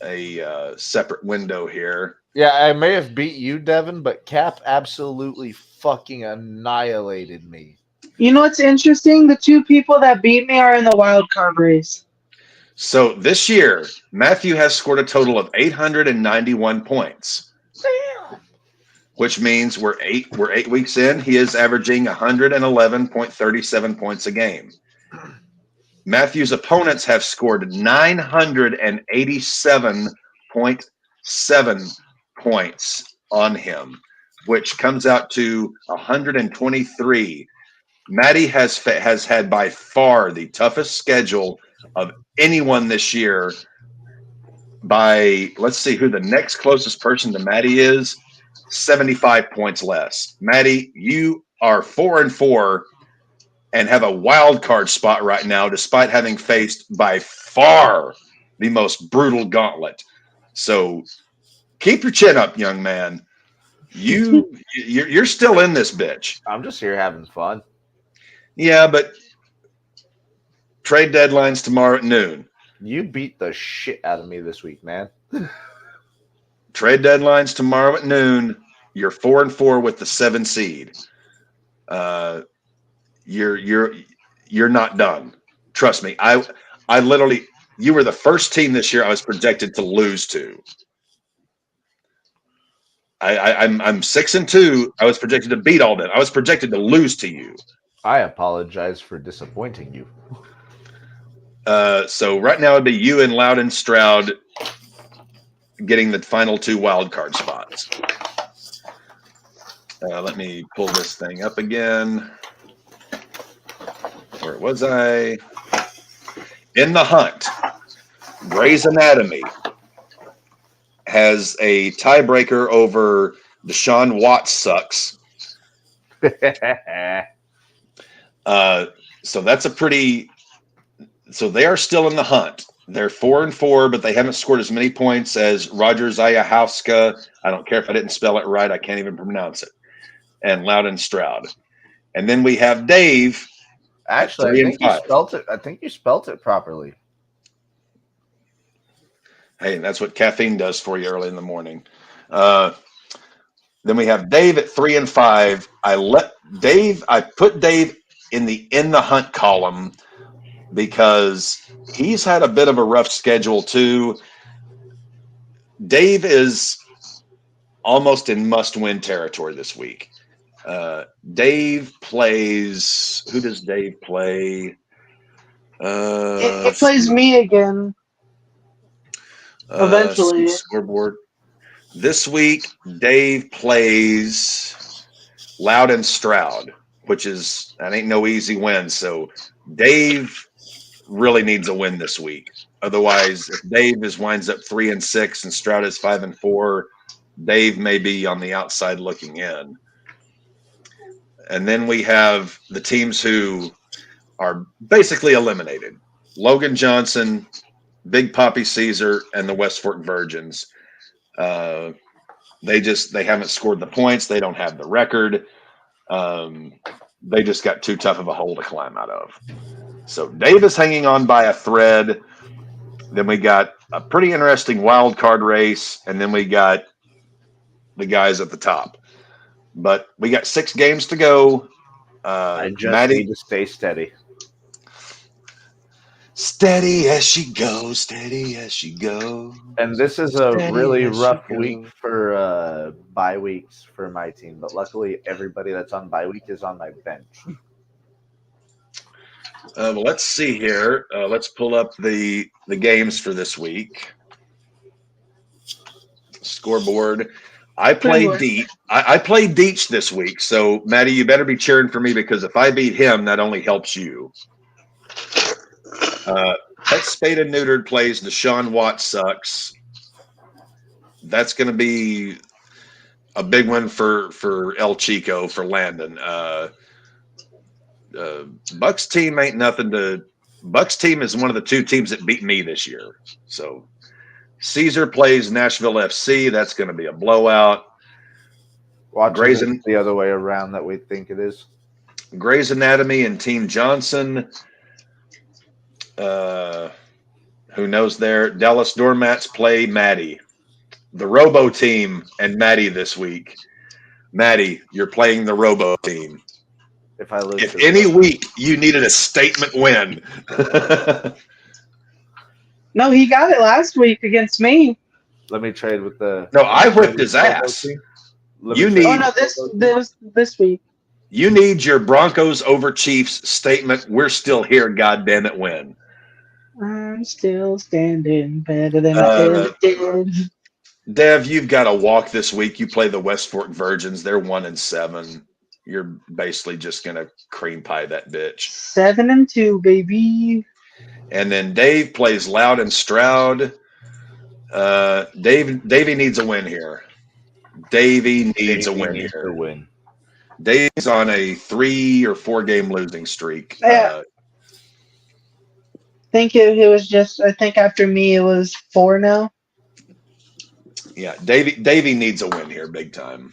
a separate window here. Yeah, I may have beat you, Devin, but Cap absolutely fucking annihilated me. You know what's interesting? The 2 people that beat me are in the wild card race. So this year, Matthew has scored a total of 891 points. Damn. Which means we're 8 weeks in. He is averaging 111.37 points a game. Matthew's opponents have scored 987.7 points on him, which comes out to 123. Matty has had by far the toughest schedule of anyone this year. By, let's see who the next closest person to Matty is. 75 points less. Matty, you are 4-4 and have a wild card spot right now, despite having faced by far the most brutal gauntlet. So keep your chin up, young man. You're still in this bitch. I'm just here having fun. Yeah, but trade deadline's tomorrow at noon. You beat the shit out of me this week, man. Trade deadline's tomorrow at noon. You're 4-4 with the 7 seed. You're not done. Trust me. I literally, you were the first team this year I was projected to lose to. I'm 6-2. I was projected to beat all that. I was projected to lose to you. I apologize for disappointing you. So right now it'd be you and Loudon Stroud getting the final 2 wild card spots. Let me pull this thing up again. Where was I? In the hunt, Grey's Anatomy has a tiebreaker over Deshaun Watts sucks. So that's a pretty. So they are still in the hunt. They're 4-4, but they haven't scored as many points as Rogers Ayahuasca. I don't care if I didn't spell it right. I can't even pronounce it. And Loudon Stroud. And then we have Dave. Actually, I think you spelt it properly. Hey, that's what caffeine does for you early in the morning. Then we have Dave at 3-5. I put Dave in the hunt column because he's had a bit of a rough schedule too. Dave is almost in must-win territory this week. Dave plays. Who does Dave play? It plays me again. Eventually. Scoreboard. This week, Dave plays Loud and Stroud, which is that ain't no easy win. So Dave really needs a win this week. Otherwise, if Dave winds up 3-6 and Stroud is 5-4, Dave may be on the outside looking in. And then we have the teams who are basically eliminated: Logan Johnson, Big Poppy Caesar, and the West Fork Virgins. They haven't scored the points. They don't have the record. They just got too tough of a hole to climb out of. So Dave is hanging on by a thread. Then we got a pretty interesting wild card race, and then we got the guys at the top. But we got 6 games to go. I just Maddie, need to stay steady. Steady as she goes, steady as she goes. And this is a really rough week for bye weeks for my team. But luckily, everybody that's on bye week is on my bench. Well, let's see here. Let's pull up the games for this week. Scoreboard. I played Deech this week. So, Maddie, you better be cheering for me, because if I beat him, that only helps you. Pet Spade and Neutered plays Deshaun Watts Sucks. That's going to be a big one for El Chico, for Landon. Bucks team ain't nothing to. Bucks team is one of the 2 teams that beat me this year. So Caesar plays Nashville FC. That's going to be a blowout. Watch the other way around that we think it is. Grey's Anatomy and Team Johnson. Who knows there? Dallas Doormats play Maddie. The Robo team and Maddie this week. Maddie, you're playing the Robo team. If I lose, if any week you needed a statement win. No, he got it last week against me. Let me trade with the. No, I whipped his ass. You need. Oh no, this week. You need your Broncos over Chiefs statement. We're still here. God damn it, win. I'm still standing better than I ever did. Dev, you've got to walk this week. You play the West Fork Virgins. They're 1-7. You're basically just gonna cream pie that bitch. 7-2, baby. And then Dave plays Loud and Stroud. Davey needs a win here. Davey needs a win here. Dave's on a 3 or 4 game losing streak. Yeah. I think it was just. I think after me it was 4 now. Yeah, Davey needs a win here, big time.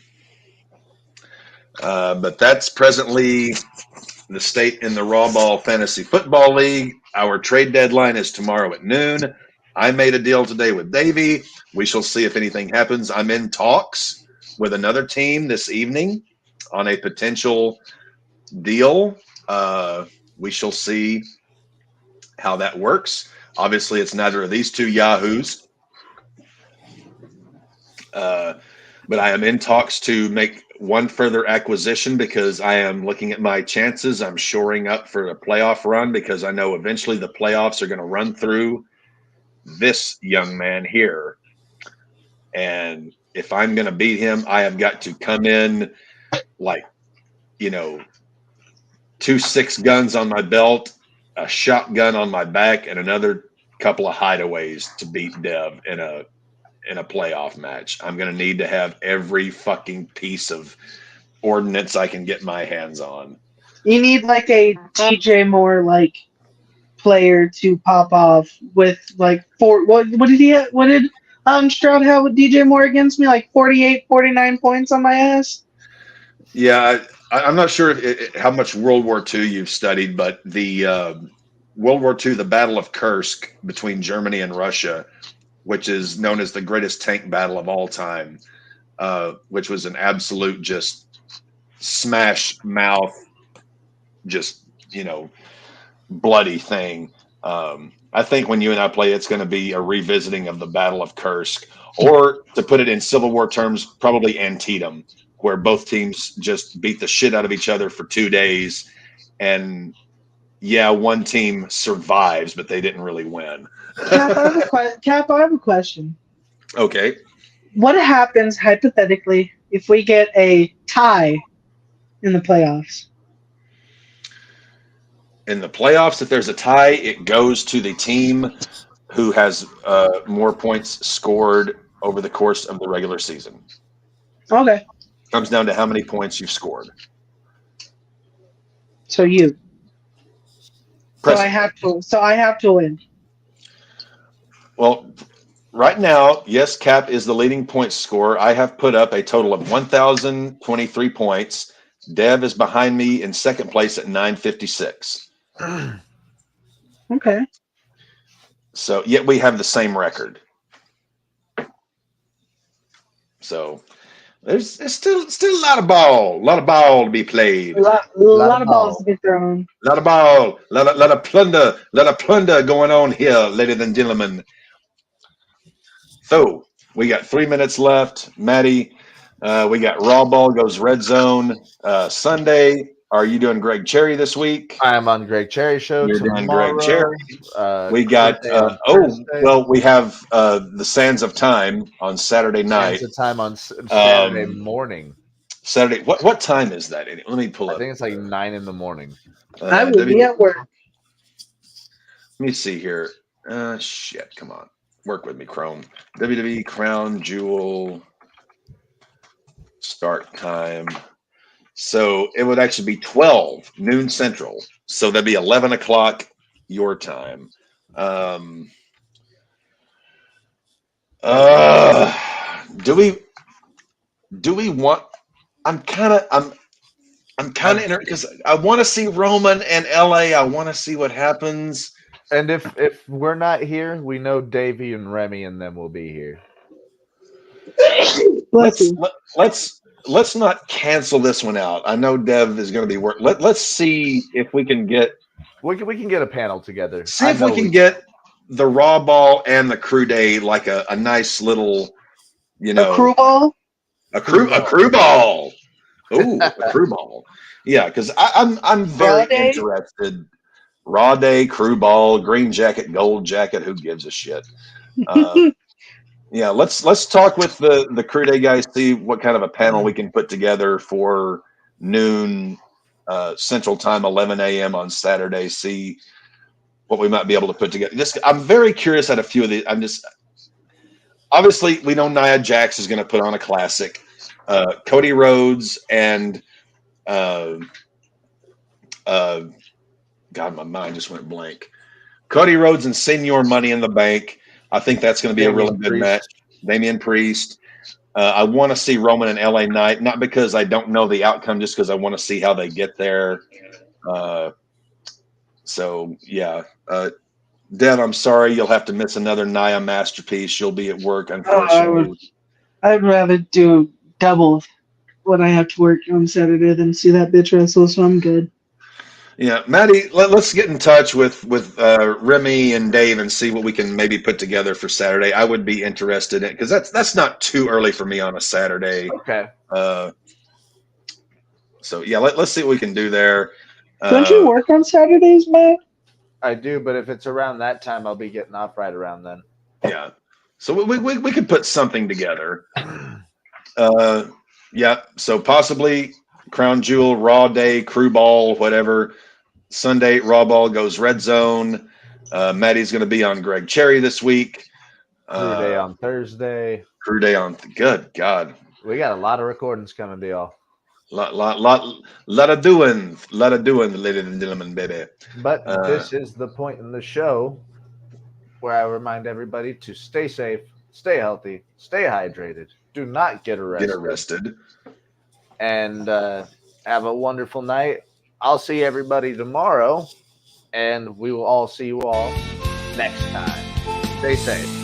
But that's presently the state in the RAWBall Fantasy Football League. Our trade deadline is tomorrow at noon. I made a deal today with Davey. We shall see if anything happens. I'm in talks with another team this evening on a potential deal. We shall see how that works. Obviously, it's neither of these 2 yahoos. But I am in talks to make one further acquisition, because I am looking at my chances. I'm shoring up for a playoff run, because I know eventually the playoffs are going to run through this young man here. And if I'm going to beat him, I have got to come in like, 2 6 guns on my belt, a shotgun on my back, and another couple of hideaways to beat Dev in a playoff match. I'm going to need to have every fucking piece of ordnance I can get my hands on. You need like a DJ Moore like player to pop off with like 4. What did he have? What did Stroud have with DJ Moore against me? Like 48, 49 points on my ass? Yeah, I'm not sure how much World War II you've studied, but the World War II, the Battle of Kursk between Germany and Russia, which is known as the greatest tank battle of all time, which was an absolute just smash mouth, just, bloody thing. I think when you and I play, it's going to be a revisiting of the Battle of Kursk, or to put it in Civil War terms, probably Antietam, where both teams just beat the shit out of each other for 2 days. And yeah, one team survives, but they didn't really win. Cap, I have a question. Okay. What happens hypothetically if we get a tie in the playoffs? In the playoffs, if there's a tie, it goes to the team who has more points scored over the course of the regular season. Okay. Comes down to how many points you've scored. So you. Press- So I have to win. Well, right now, yes, Cap is the leading point scorer. I have put up a total of 1,023 points. Dev is behind me in second place at 956. Okay. So yet we have the same record. So there's still a lot of ball to be played. A lot of balls to be thrown. A lot of ball, a lot of plunder going on here, ladies and gentlemen. So we got 3 minutes left. Maddie, we got RAWBall goes red zone Sunday. Are you doing Greg Cherry this week? I am on Greg Cherry show. You're doing Greg Cherry. We got Thursday. we have the Sands of Time on Saturday night. Sands of Time on Saturday morning. Saturday. What time is that? Let me pull up. I think it's like 9 in the morning. I will be at work. Let me see here. Shit, come on. Work with me, Chrome. WWE Crown Jewel start time. So it would actually be 12 noon Central. So that'd be 11 o'clock your time. Do we want? I'm kind of interested because I want to see Roman and LA. I want to see what happens. And if we're not here, we know Davey and Remy and them will be here. Let's not cancel this one out. I know Dev is going to be working. Let's see if we can get we can get a panel together. See if we can get the RAWBall and the Crew Day like a nice little, A crew ball. A crew ball. Ooh, a crew ball. Yeah, because I'm very interested. Raw Day, crew ball, green jacket, gold jacket. Who gives a shit? Yeah, let's talk with the Crew Day guys. See what kind of a panel we can put together for noon Central Time, 11 a.m. on Saturday. See what we might be able to put together. I'm very curious at a few of these. Obviously we know Nia Jax is going to put on a classic. Cody Rhodes and God, my mind just went blank. Cody Rhodes and Senior Money in the Bank. I think that's going to be a really good match. Damian Priest. I want to see Roman and LA Knight, not because I don't know the outcome, just because I want to see how they get there. So, yeah. Dev, I'm sorry. You'll have to miss another Nia masterpiece. You'll be at work, unfortunately. I'd rather do double when I have to work on Saturday than see that bitch wrestle, so I'm good. Yeah, Maddie, let's get in touch with Remy and Dave and see what we can maybe put together for Saturday. I would be interested in it because that's not too early for me on a Saturday. Okay. So yeah, let's see what we can do there. Don't you work on Saturdays, Matt? I do, but if it's around that time, I'll be getting off right around then. Yeah. So we could put something together. Yeah. So possibly Crown Jewel, Raw Day, Crew Ball, whatever. Sunday, RAWBall goes red zone. Maddie's going to be on Greg Cherry this week. Crew Day on Thursday. Crew Day on good God. We got a lot of recordings coming to y'all. Lot of doing, ladies and gentlemen, baby. But this is the point in the show where I remind everybody to stay safe, stay healthy, stay hydrated. Do not get arrested. And have a wonderful night. I'll see everybody tomorrow, and we will all see you all next time. Stay safe.